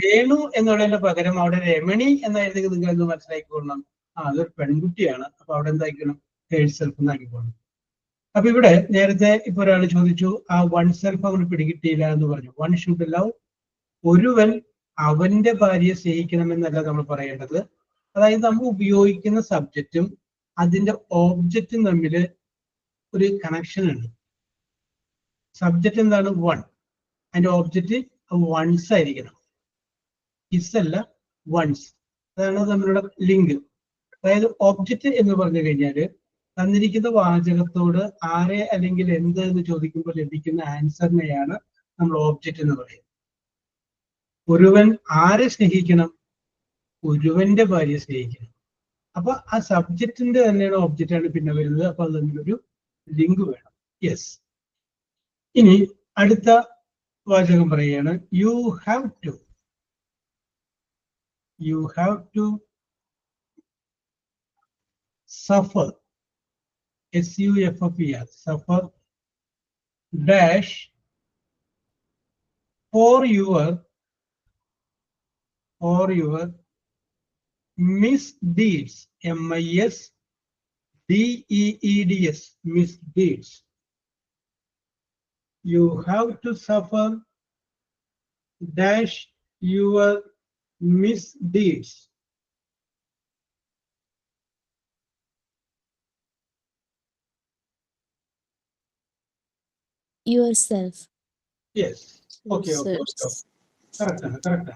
വേണു എന്നുള്ളതിന്റെ പകരം അവിടെ രമണി എന്നായിരുന്നെങ്കിൽ നിങ്ങൾ എന്ത് മനസ്സിലാക്കിക്കൊള്ളണം? അതൊരു പെൺകുട്ടിയാണ്. അപ്പൊ അവിടെ എന്തായിക്കണം? ഹേഴ്സെൽഫ് എന്നാക്കിക്കോണം. അപ്പൊ ഇവിടെ നേരത്തെ ഇപ്പൊ ഒരാൾ ചോദിച്ചു ആ വൺ സെൽഫ് അവന് പിടികിട്ടിയില്ല എന്ന് പറഞ്ഞു. വൺ ഷുഡ് ലവ്, ഒരുവൻ അവന്റെ ഭാര്യയെ സ്നേഹിക്കണമെന്നല്ല നമ്മൾ പറയേണ്ടത്. അതായത് നമ്മൾ ഉപയോഗിക്കുന്ന സബ്ജക്റ്റും അതിന്റെ ഓബ്ജക്റ്റും തമ്മിൽ ഒരു കണക്ഷൻ ഉണ്ട്. സബ്ജക്റ്റ് എന്താണ്? വൺ. അതിന്റെ ഓബ്ജക്റ്റ് വൺസ് ആയിരിക്കണം. ഹിസ് അല്ല, വൺസ്. അതാണ് തമ്മിലുള്ള ലിങ്ക്. അതായത് ഓബ്ജക്റ്റ് എന്ന് പറഞ്ഞു കഴിഞ്ഞാൽ തന്നിരിക്കുന്ന വാചകത്തോട് ആരെ അല്ലെങ്കിൽ എന്ത് എന്ന് ചോദിക്കുമ്പോൾ ലഭിക്കുന്ന ആൻസറിനെയാണ് നമ്മൾ ഓബ്ജക്റ്റ് എന്ന് പറയുന്നത്. ഒരുവൻ ആരെ സ്നേഹിക്കണം? ഒരുവന്റെ ഭാര്യയെ സ്നേഹിക്കണം. അപ്പൊ ആ സബ്ജക്റ്റിന്റെ തന്നെയാണ് ഓബ്ജക്റ്റ് ആണ് പിന്നെ വരുന്നത്. അപ്പൊ അത് തമ്മിലൊരു ലിങ്ക് വേണം. യെസ്. ഇനി അടുത്ത വാചകം പറയുകയാണ്, you have to. You have to suffer, SUFFER, suffer dash for your misdeeds, MISDEEDS, misdeeds. You have to suffer dash your misdeeds. yourself. Yes. Okay. Correct.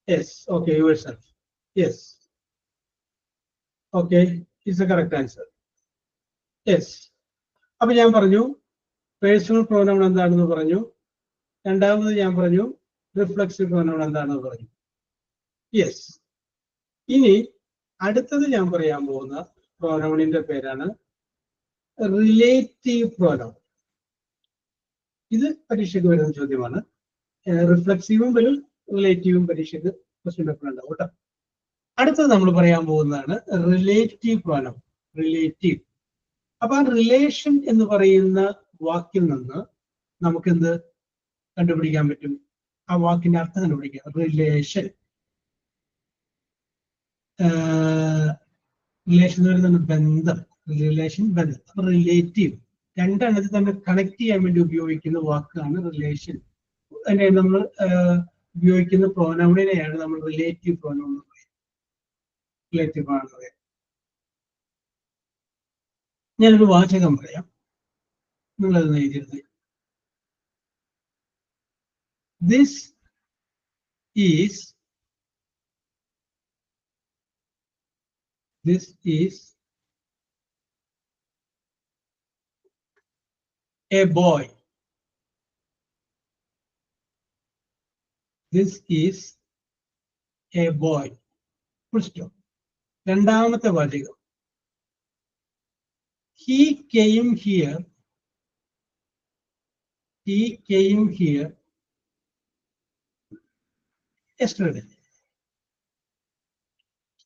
Yes. Okay. Yourself. Yes. Okay. It's the correct answer. Yes. അപ്പൊ ഞാൻ പറഞ്ഞു personal pronoun എന്താണെന്ന് പറഞ്ഞു. രണ്ടാമത് ഞാൻ പറഞ്ഞു reflexive pronoun എന്താണെന്ന് പറഞ്ഞു. യെസ്. ഇനി അടുത്തത് ഞാൻ പറയാൻ പോകുന്ന പ്രോനൗണിന്റെ പേരാണ് റിലേറ്റീവ് പ്രോനൗൺ. ഇത് പരീക്ഷയ്ക്ക് വരുന്ന ചോദ്യമാണ്. റിഫ്ലെക്സീവും വരും, റിലേറ്റീവും പരീക്ഷയ്ക്ക് ക്വസ്റ്റ്യൻ പേപ്പർ ഉണ്ടാവും കേട്ടോ. അടുത്തത് നമ്മൾ പറയാൻ പോകുന്നതാണ് റിലേറ്റീവ് പ്രോനൗൺ. റിലേറ്റീവ്. അപ്പൊ ആ റിലേഷൻ എന്ന് പറയുന്ന വാക്കിൽ നിന്ന് നമുക്ക് എന്ത് കണ്ടുപിടിക്കാൻ പറ്റും? ആ വാക്കിന്റെ അർത്ഥം കണ്ടുപിടിക്കാം. റിലേഷൻ. റിലേഷൻ എന്ന് പറയുന്നത് ബന്ധം. റിലേഷൻ, ബന്ധം. അപ്പൊ റിലേറ്റീവ് രണ്ടെണ്ണത്തിൽ തന്നെ കണക്ട് ചെയ്യാൻ വേണ്ടി ഉപയോഗിക്കുന്ന വാക്കാണ് റിലേഷൻ. അതിനെ നമ്മൾ ഉപയോഗിക്കുന്ന പ്രോനൗണിനെയാണ് നമ്മൾ റിലേറ്റീവ് പ്രോനൗൺ എന്ന് പറയുന്നത്. റിലേറ്റീവ് പ്രോനൗൺ പറയാം. ഞാനൊരു വാചകം പറയാം, നിങ്ങളത് എഴുതിയത്. This is a boy. This is a boy. Full stop. രണ്ടാമത്തെ വാചകം. He came here. Yesterday.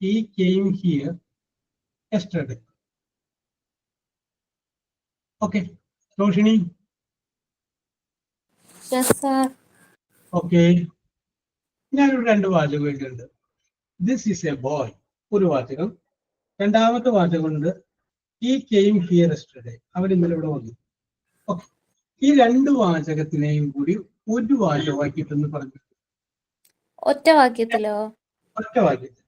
He came here yesterday. Okay. Roshini. Yes, sir. Okay. ഞാനൊരു രണ്ട് വാചകം എഴുതിയിട്ടുണ്ട്. ദിസ് ഈസ് എ ബോയ് ഒരു വാചകം. രണ്ടാമത്തെ വാചകമുണ്ട് ഹി കെയിം ഹിയർ യെസ്റ്റർഡേ. അവൻ ഇന്നലെ ഇവിടെ വന്നു. ഓക്കെ. ഈ രണ്ട് വാചകത്തിനെയും കൂടി ഒരു വാചകമാക്കിയിട്ടൊന്ന് പറഞ്ഞു. ഒറ്റ വാക്യത്തിലോ? ഒറ്റ വാക്യത്തിൽ.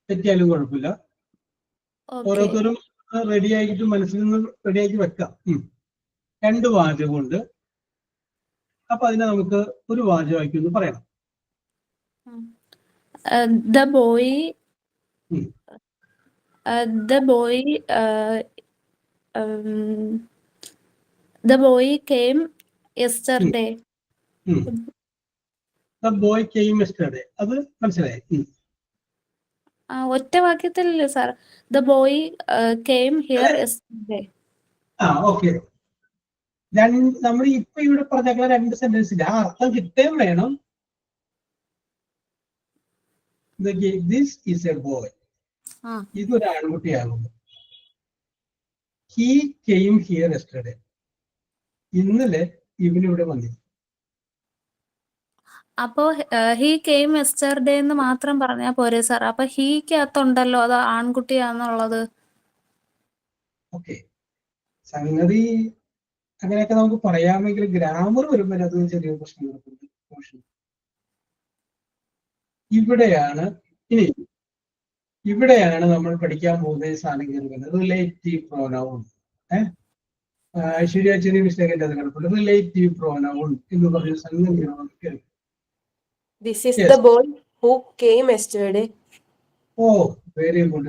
തെറ്റിയാലും കുഴപ്പമില്ല. ഓരോരുത്തരും റെഡി ആയിട്ട് മനസ്സിൽ നിന്ന് റെഡിയാക്കി വെക്കാം. രണ്ട് വാചകമുണ്ട്. അപ്പൊ അതിനെ നമുക്ക് ഒരു വാചകമാക്കി ഒന്ന് പറയണം. The boy came yesterday. The boy came yesterday. അത് മനസ്സിലായി? ഒറ്റ വാക്യത്തിലല്ലേ sir? The boy came here yesterday. Okay. നമ്മൾ ഇപ്പൊ ഇവിടെ പറഞ്ഞ രണ്ട് സെന്റൻസിന്റെ ആ അർത്ഥം കിട്ടുകയും വേണം. This is a boy. ഇതൊരു ആൺകുട്ടിയാകുന്നു. He came here yesterday. ഇന്നലെ ഇവനിവിടെ വന്നിരുന്നു. അപ്പോ ഹി കെയിം യെസ്റ്റർഡേ എന്ന് മാത്രം പറഞ്ഞാൽ പോരെ സാർ? അപ്പൊ ഹീക്കകത്തുണ്ടല്ലോ അത് ആൺകുട്ടിയാന്നുള്ളത്. ഓക്കെ, സംഗതി അങ്ങനെയൊക്കെ നമുക്ക് പറയാമെങ്കിൽ ഗ്രാമർ വരുമ്പോൾ അത് ചെറിയ പ്രശ്നം നടക്കുന്നുണ്ട്. ഇവിടെയാണ് നമ്മൾ പഠിക്കാൻ പോകുന്ന സാധനം കയറുന്നത് റിലേറ്റീവ് പ്രോനൗൺ. ഐശ്വര്യ ചെറിയ മിസ്റ്റേക്ക് അത് കിടപ്പുണ്ട്. റിലേറ്റീവ് പ്രോനൗൺ എന്ന് പറഞ്ഞ സംഗതിയാണ് കേൾക്കുന്നത്. This is the boy who came yesterday. Oh, very good.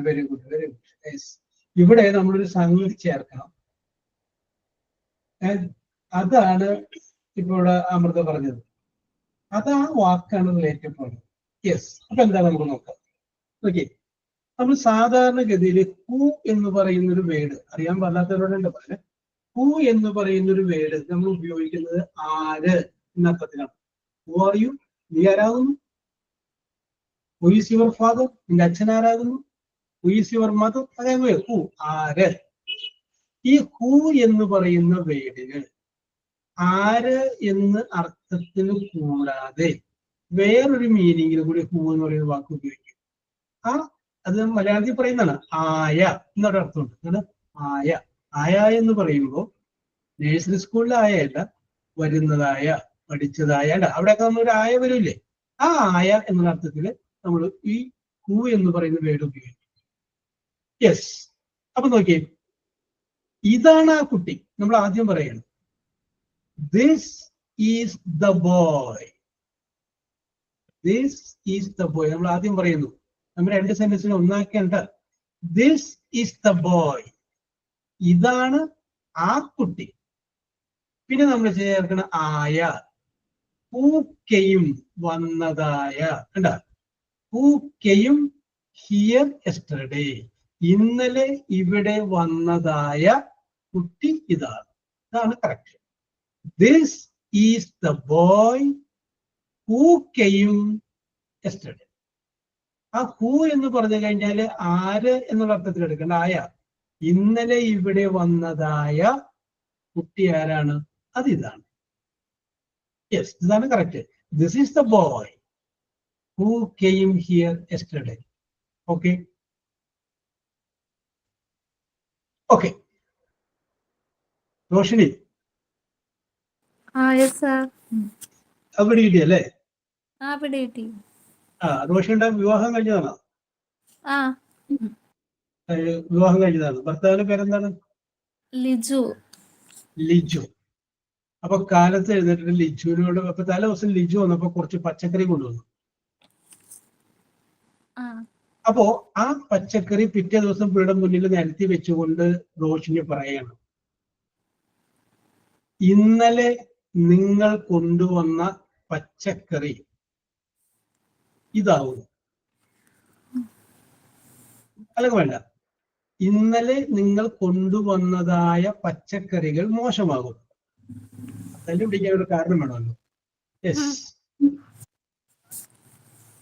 ഇവിടെ നമ്മളൊരു സംഗതി ചേർക്കണം. അതാണ് ഇപ്പോൾ ഇവിടെ അമൃത പറഞ്ഞത്. അതാ വാക്കാണ് റിലേറ്റീവ് പ്രോനൗൺ. യെസ്. അപ്പൊ എന്താ നമുക്ക് നോക്കാം. ഓക്കെ, നമ്മൾ സാധാരണഗതിയിൽ ഹു എന്ന് പറയുന്ന ഒരു വേർഡ് അറിയാൻ പാടില്ലാത്തവരോടെ പറയാം. ഹു എന്ന് പറയുന്ന ഒരു വേർഡ് നമ്മൾ ഉപയോഗിക്കുന്നത് ആര് എന്നർത്ഥത്തിലാണ്. Who are you? നീ ആരാകുന്നു? Who is your father? നിന്റെ അച്ഛൻ ആരാകുന്നു? Who is your mother? അതേപോലെ ഹു, ആര്. ഈ ഹു എന്ന് പറയുന്ന വേർഡിന് ആര് എന്ന് അർത്ഥത്തിന് കൂടാതെ വേറൊരു മീനിങ്ങിൽ കൂടി ഹു എന്ന് പറയുന്ന വാക്ക് ഉപയോഗിക്കും. അത് മലയാളത്തിൽ പറയുന്നതാണ് ആയ എന്നൊരു അർത്ഥമുണ്ട്. ആയ എന്ന് പറയുമ്പോൾ നഴ്സറി സ്കൂളിലെ ആയല്ല, വരുന്നതായ, പഠിച്ചതായ, അവിടെയൊക്കെ നമ്മളൊരു ആയ വരില്ലേ? ആ ആയ എന്നുള്ള അർത്ഥത്തിൽ നമ്മൾ ഈ ഹു എന്ന് പറയുന്ന വേർഡ് ഉപയോഗിക്കും. യെസ്. അപ്പൊ നോക്കിയേ, ഇതാണ് ആ കുട്ടി. നമ്മൾ ആദ്യം പറയണം this is the boy. This is the boy നമ്മൾ ആദ്യം പറയുന്നു. നമ്മൾ രണ്ട് സെന്റൻസിനെ ഒന്നാക്കേണ്ട. ദിസ് ഈസ് ദ ബോയ്, ഇതാണ് ആ കുട്ടി. പിന്നെ നമ്മൾ ചേർക്കണം ആയ. പൂക്കയും വന്നതായ. കണ്ട, പൂക്കയും ഹിയർ യെസ്റ്റർഡേ, ഇന്നലെ ഇവിടെ വന്നതായ കുട്ടി ഇതാണ്. ഇതാണ് correct. This is the boy who came yesterday. ആ ഹൂ എന്ന് പറഞ്ഞു കഴിഞ്ഞാല് ആര് എന്നുള്ള അർത്ഥത്തിൽ എടുക്കേണ്ട. ആയ, ഇന്നലെ ഇവിടെ വന്നതായ കുട്ടി ആരാണ്? അത് ഇതാണ്. യെസ്, ഇതാണ് correct. This is the boy who came here yesterday. Okay okay. Roshini yes sir. അവിടെ കിട്ടിയല്ലേ? പിടി. റോഷിയുടെ വിവാഹം കഴിഞ്ഞതാണോ? വിവാഹം കഴിഞ്ഞതാണ്. ഭർത്താവിന്റെ പേരെന്താണ്? ലിജു. അപ്പൊ കാലത്ത് എഴുന്നേറ്റിട്ട് ലിജുവിനോട്, അപ്പൊ തലേ ദിവസം ലിജു വന്നപ്പോ കുറച്ച് പച്ചക്കറി കൊണ്ടുവന്നു. അപ്പോ ആ പച്ചക്കറി പിറ്റേ ദിവസം പുള്ളിയുടെ മുന്നിൽ നിരത്തി വെച്ചുകൊണ്ട് റോഷിനി പറയണം, ഇന്നലെ നിങ്ങൾ കൊണ്ടുവന്ന പച്ചക്കറി ഇതാവും. അല്ലെങ്കിൽ വേണ്ട, ഇന്നലെ നിങ്ങൾ കൊണ്ടുവന്നതായ പച്ചക്കറികൾ മോശമാകും. തല്ലി പിടിക്കാൻ ഒരു കാരണം വേണമല്ലോ. യെസ്.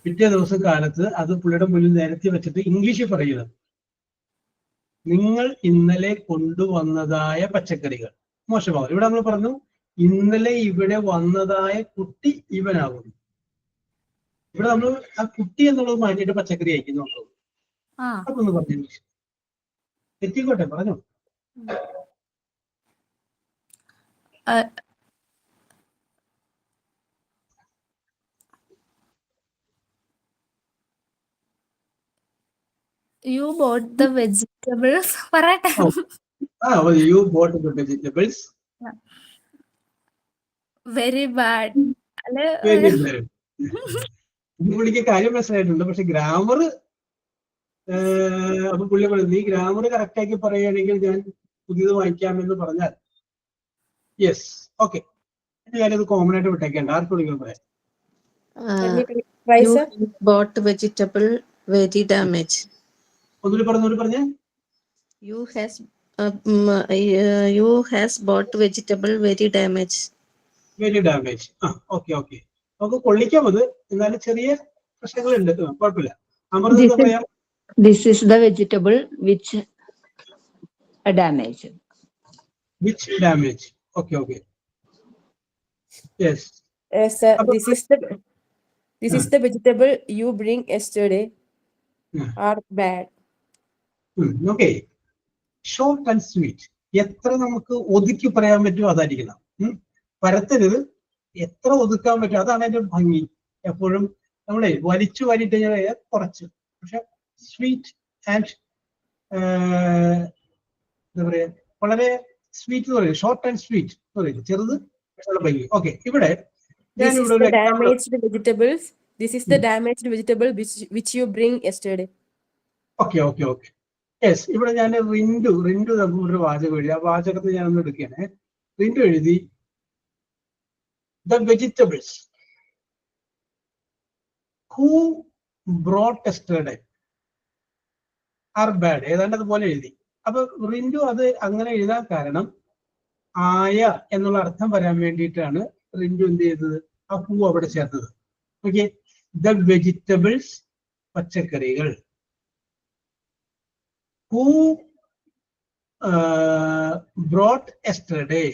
പിറ്റേ ദിവസം കാലത്ത് അത് പുള്ളിയുടെ മുന്നിൽ നിരത്തി വെച്ചിട്ട് ഇംഗ്ലീഷിൽ പറയുന്നത്, നിങ്ങൾ ഇന്നലെ കൊണ്ടുവന്നതായ പച്ചക്കറികൾ മോശമാകും. ഇവിടെ നമ്മൾ പറഞ്ഞു ഇന്നലെ ഇവിടെ വന്നതായ കുട്ടി ഇവനാകുന്നു. ഇവിടെ നമ്മൾ ആ കുട്ടി എന്നുള്ളത് മാറ്റിയിട്ട് പച്ചക്കറി അയക്കുന്നു. അതൊന്ന് പറഞ്ഞു എത്തിക്കോട്ടെ, പറഞ്ഞോ. You bought the vegetables. പറയട്ടെ. You bought the vegetables. Very bad. പുള്ളിക്ക് കാര്യം മനസ്സിലായിട്ടുണ്ട്. പക്ഷെ ഗ്രാമർ അപ്പൊ പുള്ളി പറഞ്ഞു, നീ ഗ്രാമർ കറക്റ്റ് ആക്കി പറയുകയാണെങ്കിൽ ഞാൻ പുതിയത് വായിക്കാമെന്ന് പറഞ്ഞാൽ യെസ്. ഓക്കെ, ഞാനത് കോമൺ ആയിട്ട് വിട്ടേക്കേണ്ട. ആർക്കും പറയാം. Bought vegetable very damaged. ഒന്നുകൂടി പറഞ്ഞേ. You has bought vegetable very damaged. Okay. നമുക്ക് കൊള്ളിക്കാം അത്. എന്നാലും ചെറിയ പ്രശ്നങ്ങളുണ്ട്, കുഴപ്പമില്ല. അമൃത പറയാം. This is the vegetable which damage. Okay. Yes. Sir, this is the This is the vegetable you bring yesterday. Are bad. Okay, short and sweet. എത്ര നമുക്ക് ഒതുക്കി പറയാൻ പറ്റുമോ അതായിരിക്കണം. പരത്തരുത്, എത്ര ഒതുക്കാൻ പറ്റും അതാണ് അതിന്റെ ഭംഗി. എപ്പോഴും നമ്മളെ വലിച്ചു വാരിട്ട് കുറച്ച്, പക്ഷെ സ്വീറ്റ് ആൻഡ് എന്താ പറയാ, വളരെ സ്വീറ്റ് എന്ന് പറയും, ഷോർട്ട് ആൻഡ് സ്വീറ്റ് എന്ന് പറയും, ചെറുത് പക്ഷെ ഭംഗി. ഓക്കെ, ഇവിടെ This is the damaged vegetables. This is the damaged vegetable which you bring yesterday. Okay okay okay yes. ഇവിടെ ഞാൻ റിൻഡു ഒരു വാചകം എഴുതി. ആ വാചകത്തിൽ ഞാനൊന്ന് എടുക്കുകയാണ്. റിൻഡു എഴുതി the vegetables who brought yesterday are bad. ഏതാണ്ട് അതുപോലെ എഴുതി. അപ്പൊ റിൻഡു അത് അങ്ങനെ എഴുതാൻ കാരണം ആയ എന്നുള്ള അർത്ഥം വരാൻ വേണ്ടിയിട്ടാണ് റിൻഡു എന്ത് ചെയ്തത്, ആ ഹൂ അവിടെ ചേർത്തത്. ഓക്കെ, ദ വെജിറ്റബിൾസ് പച്ചക്കറികൾ, ഹൂ ബ്രോട്ട് yesterday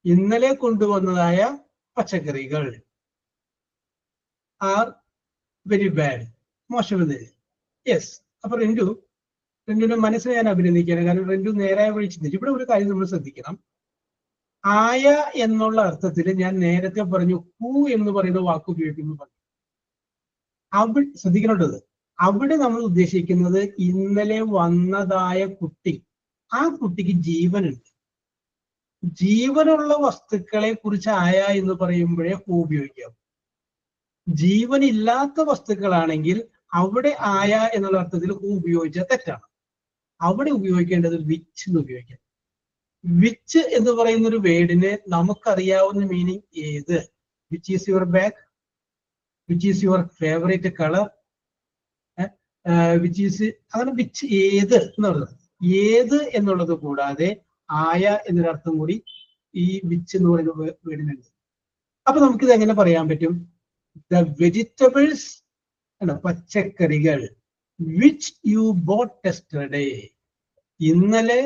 ഇന്നലെ കൊണ്ടുവന്നതായ പച്ചക്കറികൾ, ആർ വെരി ബാഡ് മോശമെന്ന്. യെസ്. അപ്പൊ റിൻഡുവിന്റെ മനസ്സിനെ ഞാൻ അഭിനന്ദിക്കുകയാണ്, കാരണം റിൻഡു നേരായ വഴി ചിന്തിച്ചു. ഇവിടെ ഒരു കാര്യം നമ്മൾ ശ്രദ്ധിക്കണം. ആയ എന്നുള്ള അർത്ഥത്തിൽ ഞാൻ നേരത്തെ പറഞ്ഞു ഹൂ എന്ന് പറയുന്ന വാക്ക് ഉപയോഗിക്കുന്നു പറഞ്ഞു. അവിടെ ശ്രദ്ധിക്കേണ്ടത്, അവിടെ നമ്മൾ ഉദ്ദേശിക്കുന്നത് ഇന്നലെ വന്നതായ കുട്ടി, ആ കുട്ടിക്ക് ജീവനുണ്ട്. ജീവനുള്ള വസ്തുക്കളെ കുറിച്ച് ആയ എന്ന് പറയുമ്പോഴേ ഹൂ ഉപയോഗിക്കാം. ജീവനില്ലാത്ത വസ്തുക്കളാണെങ്കിൽ അവിടെ ആയ എന്നുള്ള അർത്ഥത്തിൽ ഹൂ ഉപയോഗിച്ചാൽ തെറ്റാണ്. അവിടെ ഉപയോഗിക്കേണ്ടത് വിച്ച് എന്ന് ഉപയോഗിക്കാം. വിച്ച് എന്ന് പറയുന്ന ഒരു വേർഡിന് നമുക്കറിയാവുന്ന മീനിങ് ഏത്? Which is your bag, which is your favourite colour, which is, അങ്ങനെ വിച്ച് ഏത് എന്നുള്ളത്, ഏത് എന്നുള്ളത് കൂടാതെ ആയ എന്നൊരർത്ഥം കൂടി ഈ വിച്ച് എന്ന് പറയുന്ന വേർഡിനുണ്ട്. അപ്പൊ നമുക്കിത് എങ്ങനെ പറയാൻ പറ്റും? ദ വെജിറ്റബിൾസ്, പച്ചക്കറികൾ, വിച്ച് യു ബോട്ട് യെസ്റ്റർഡേ, ഇന്നലെ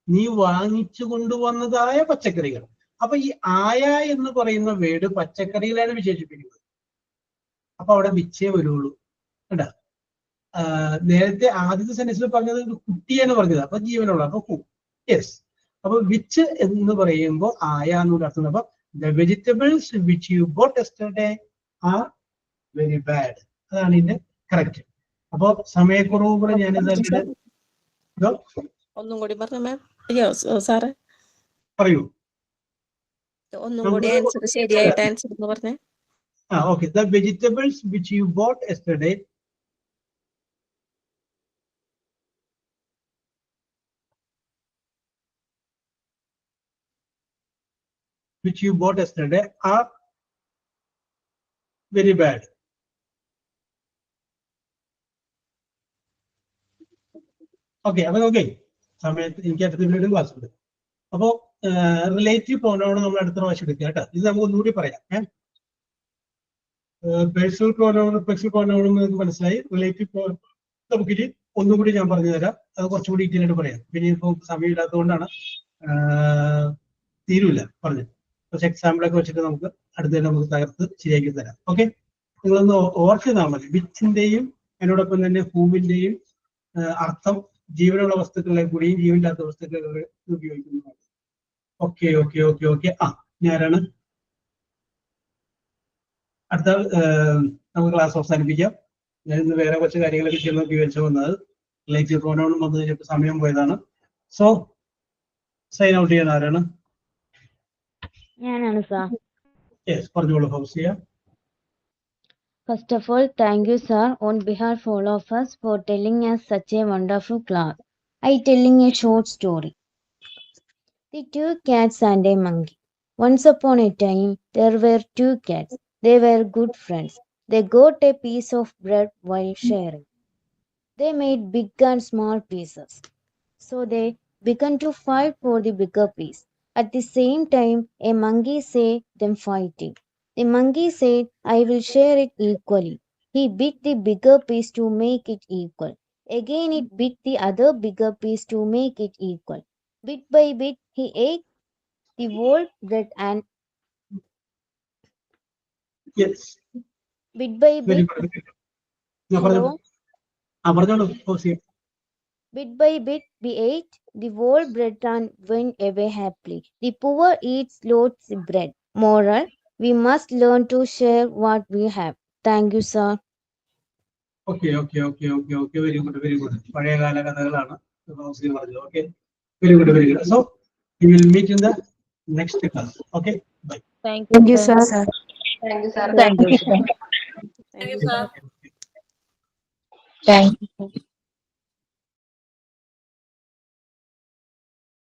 നീ വാങ്ങിച്ചു കൊണ്ടുവന്നതായ പച്ചക്കറികൾ. അപ്പൊ ഈ ആയ എന്ന് പറയുന്ന വേർഡ് പച്ചക്കറികളാണ് വിശേഷിപ്പിക്കുന്നത്. അപ്പൊ അവിടെ വിച്ചേ വരുള്ളൂ. കണ്ടാ, നേരത്തെ ആദ്യത്തെ സെന്റൻസിൽ പറഞ്ഞത് കുട്ടിയാണ് പറഞ്ഞത്, അപ്പൊ ജീവനുള്ള, അപ്പൊ ഹൂ. യെസ്. അപ്പൊ വിച്ച് എന്ന് പറയുമ്പോൾ ആയ എന്നൊരു അർത്ഥം. അപ്പൊ the vegetables which you boat yesterday are very bad, അതാണ് ഇതിന്റെ കറക്റ്റ്. അപ്പൊ സമയക്കുറവ് കൂടെ ഞാനിത് ഒന്നും കൂടി പറഞ്ഞു മാം. അയ്യോ സാറേ, പറയൂ. ഒന്നും കൂടി ആൻസർ ശരിയായിട്ട് ആൻസർ എന്ന് പറഞ്ഞേ. Okay, the vegetables which you boat yesterday are very bad. Okay, അപ്പൊ ഓക്കെ, സമയത്ത് എനിക്ക് അടുത്ത വീഡിയോ ക്ലാസ് ഉണ്ട്. അപ്പോ റിലേറ്റീവ് പ്രോനൗൺ നമ്മൾ അടുത്ത പ്രാവശ്യം എടുക്കുക കേട്ടോ. ഇത് നമുക്ക് ഒന്നുകൂടി പറയാം. പേഴ്സണൽ പ്രോനൗണും നിങ്ങൾക്ക് മനസ്സിലായി. റിലേറ്റീവ് പ്രോനൗൺ നമുക്കിനി ഒന്നുകൂടി ഞാൻ പറഞ്ഞു തരാം, അത് കുറച്ചുകൂടി ഡീറ്റെയിൽ ആയിട്ട് പറയാം. പിന്നെ ഇപ്പൊ സമയമില്ലാത്തതുകൊണ്ടാണ് തീരൂല പറഞ്ഞു. കുറച്ച് എക്സാമ്പിളൊക്കെ വെച്ചിട്ട് നമുക്ക് അടുത്തതിൽ നമുക്ക് തകർത്ത് ശരിയാക്കി തരാം. ഓക്കെ, നിങ്ങളൊന്ന് ഓർത്തിരുന്നാൽ മതി. വിച്ചിന്റെയും അതിനോടൊപ്പം തന്നെ ഹൂവിന്റെയും അർത്ഥം ജീവനുള്ള വസ്തുക്കളെ കൂടിയും ജീവനില്ലാത്ത വസ്തുക്കളെ ഉപയോഗിക്കുന്നതാണ്. Okay okay okay okay. ഞാനാണ് അടുത്ത നമുക്ക് ക്ലാസ് അവസാനിപ്പിക്കാം. ഞാൻ ഇന്ന് വേറെ കുറച്ച് കാര്യങ്ങളൊക്കെ ചെയ്ത് നോക്കി വെച്ച് വന്നത് റിലേറ്റീവ് പ്രോനൗണും വന്നു കഴിഞ്ഞപ്പോൾ സമയം പോയതാണ്. സോ സൈൻ ഔട്ട് ചെയ്യാൻ ആരാണ്? ഞാനാണ് സാർ. യെസ്, പറഞ്ഞോളൂ Fousiya. First of all, thank you, sir, on behalf of all of us for telling us such a wonderful class. I telling a short story. The two cats and a monkey. Once upon a time, there were two cats. They were good friends. They got a piece of bread while sharing. They made big and small pieces. So they began to fight for the bigger piece. At the same time, a monkey saw them fighting. The monkey said, I will share it equally. He bit the bigger piece to make it equal. Again, it bit the other bigger piece to make it equal. Bit by bit, he ate the whole bread and Yes. Bit by very bit, good. പറഞ്ഞോളൂ. പറഞ്ഞോളൂ. bit by bit, we ate the whole bread and went away happily. The poor eats loads of bread. Moral, we must learn to share what we have. Thank you, sir. Okay very good very good. പഴയകാല കഥകളാണ് പറഞ്ഞത്. Okay, very good very good. So we will meet in the next class. Okay, bye. Thank Thank you, sir. sir. Thank you, sir. Thank you, sir. Thank you, sir. Thank you.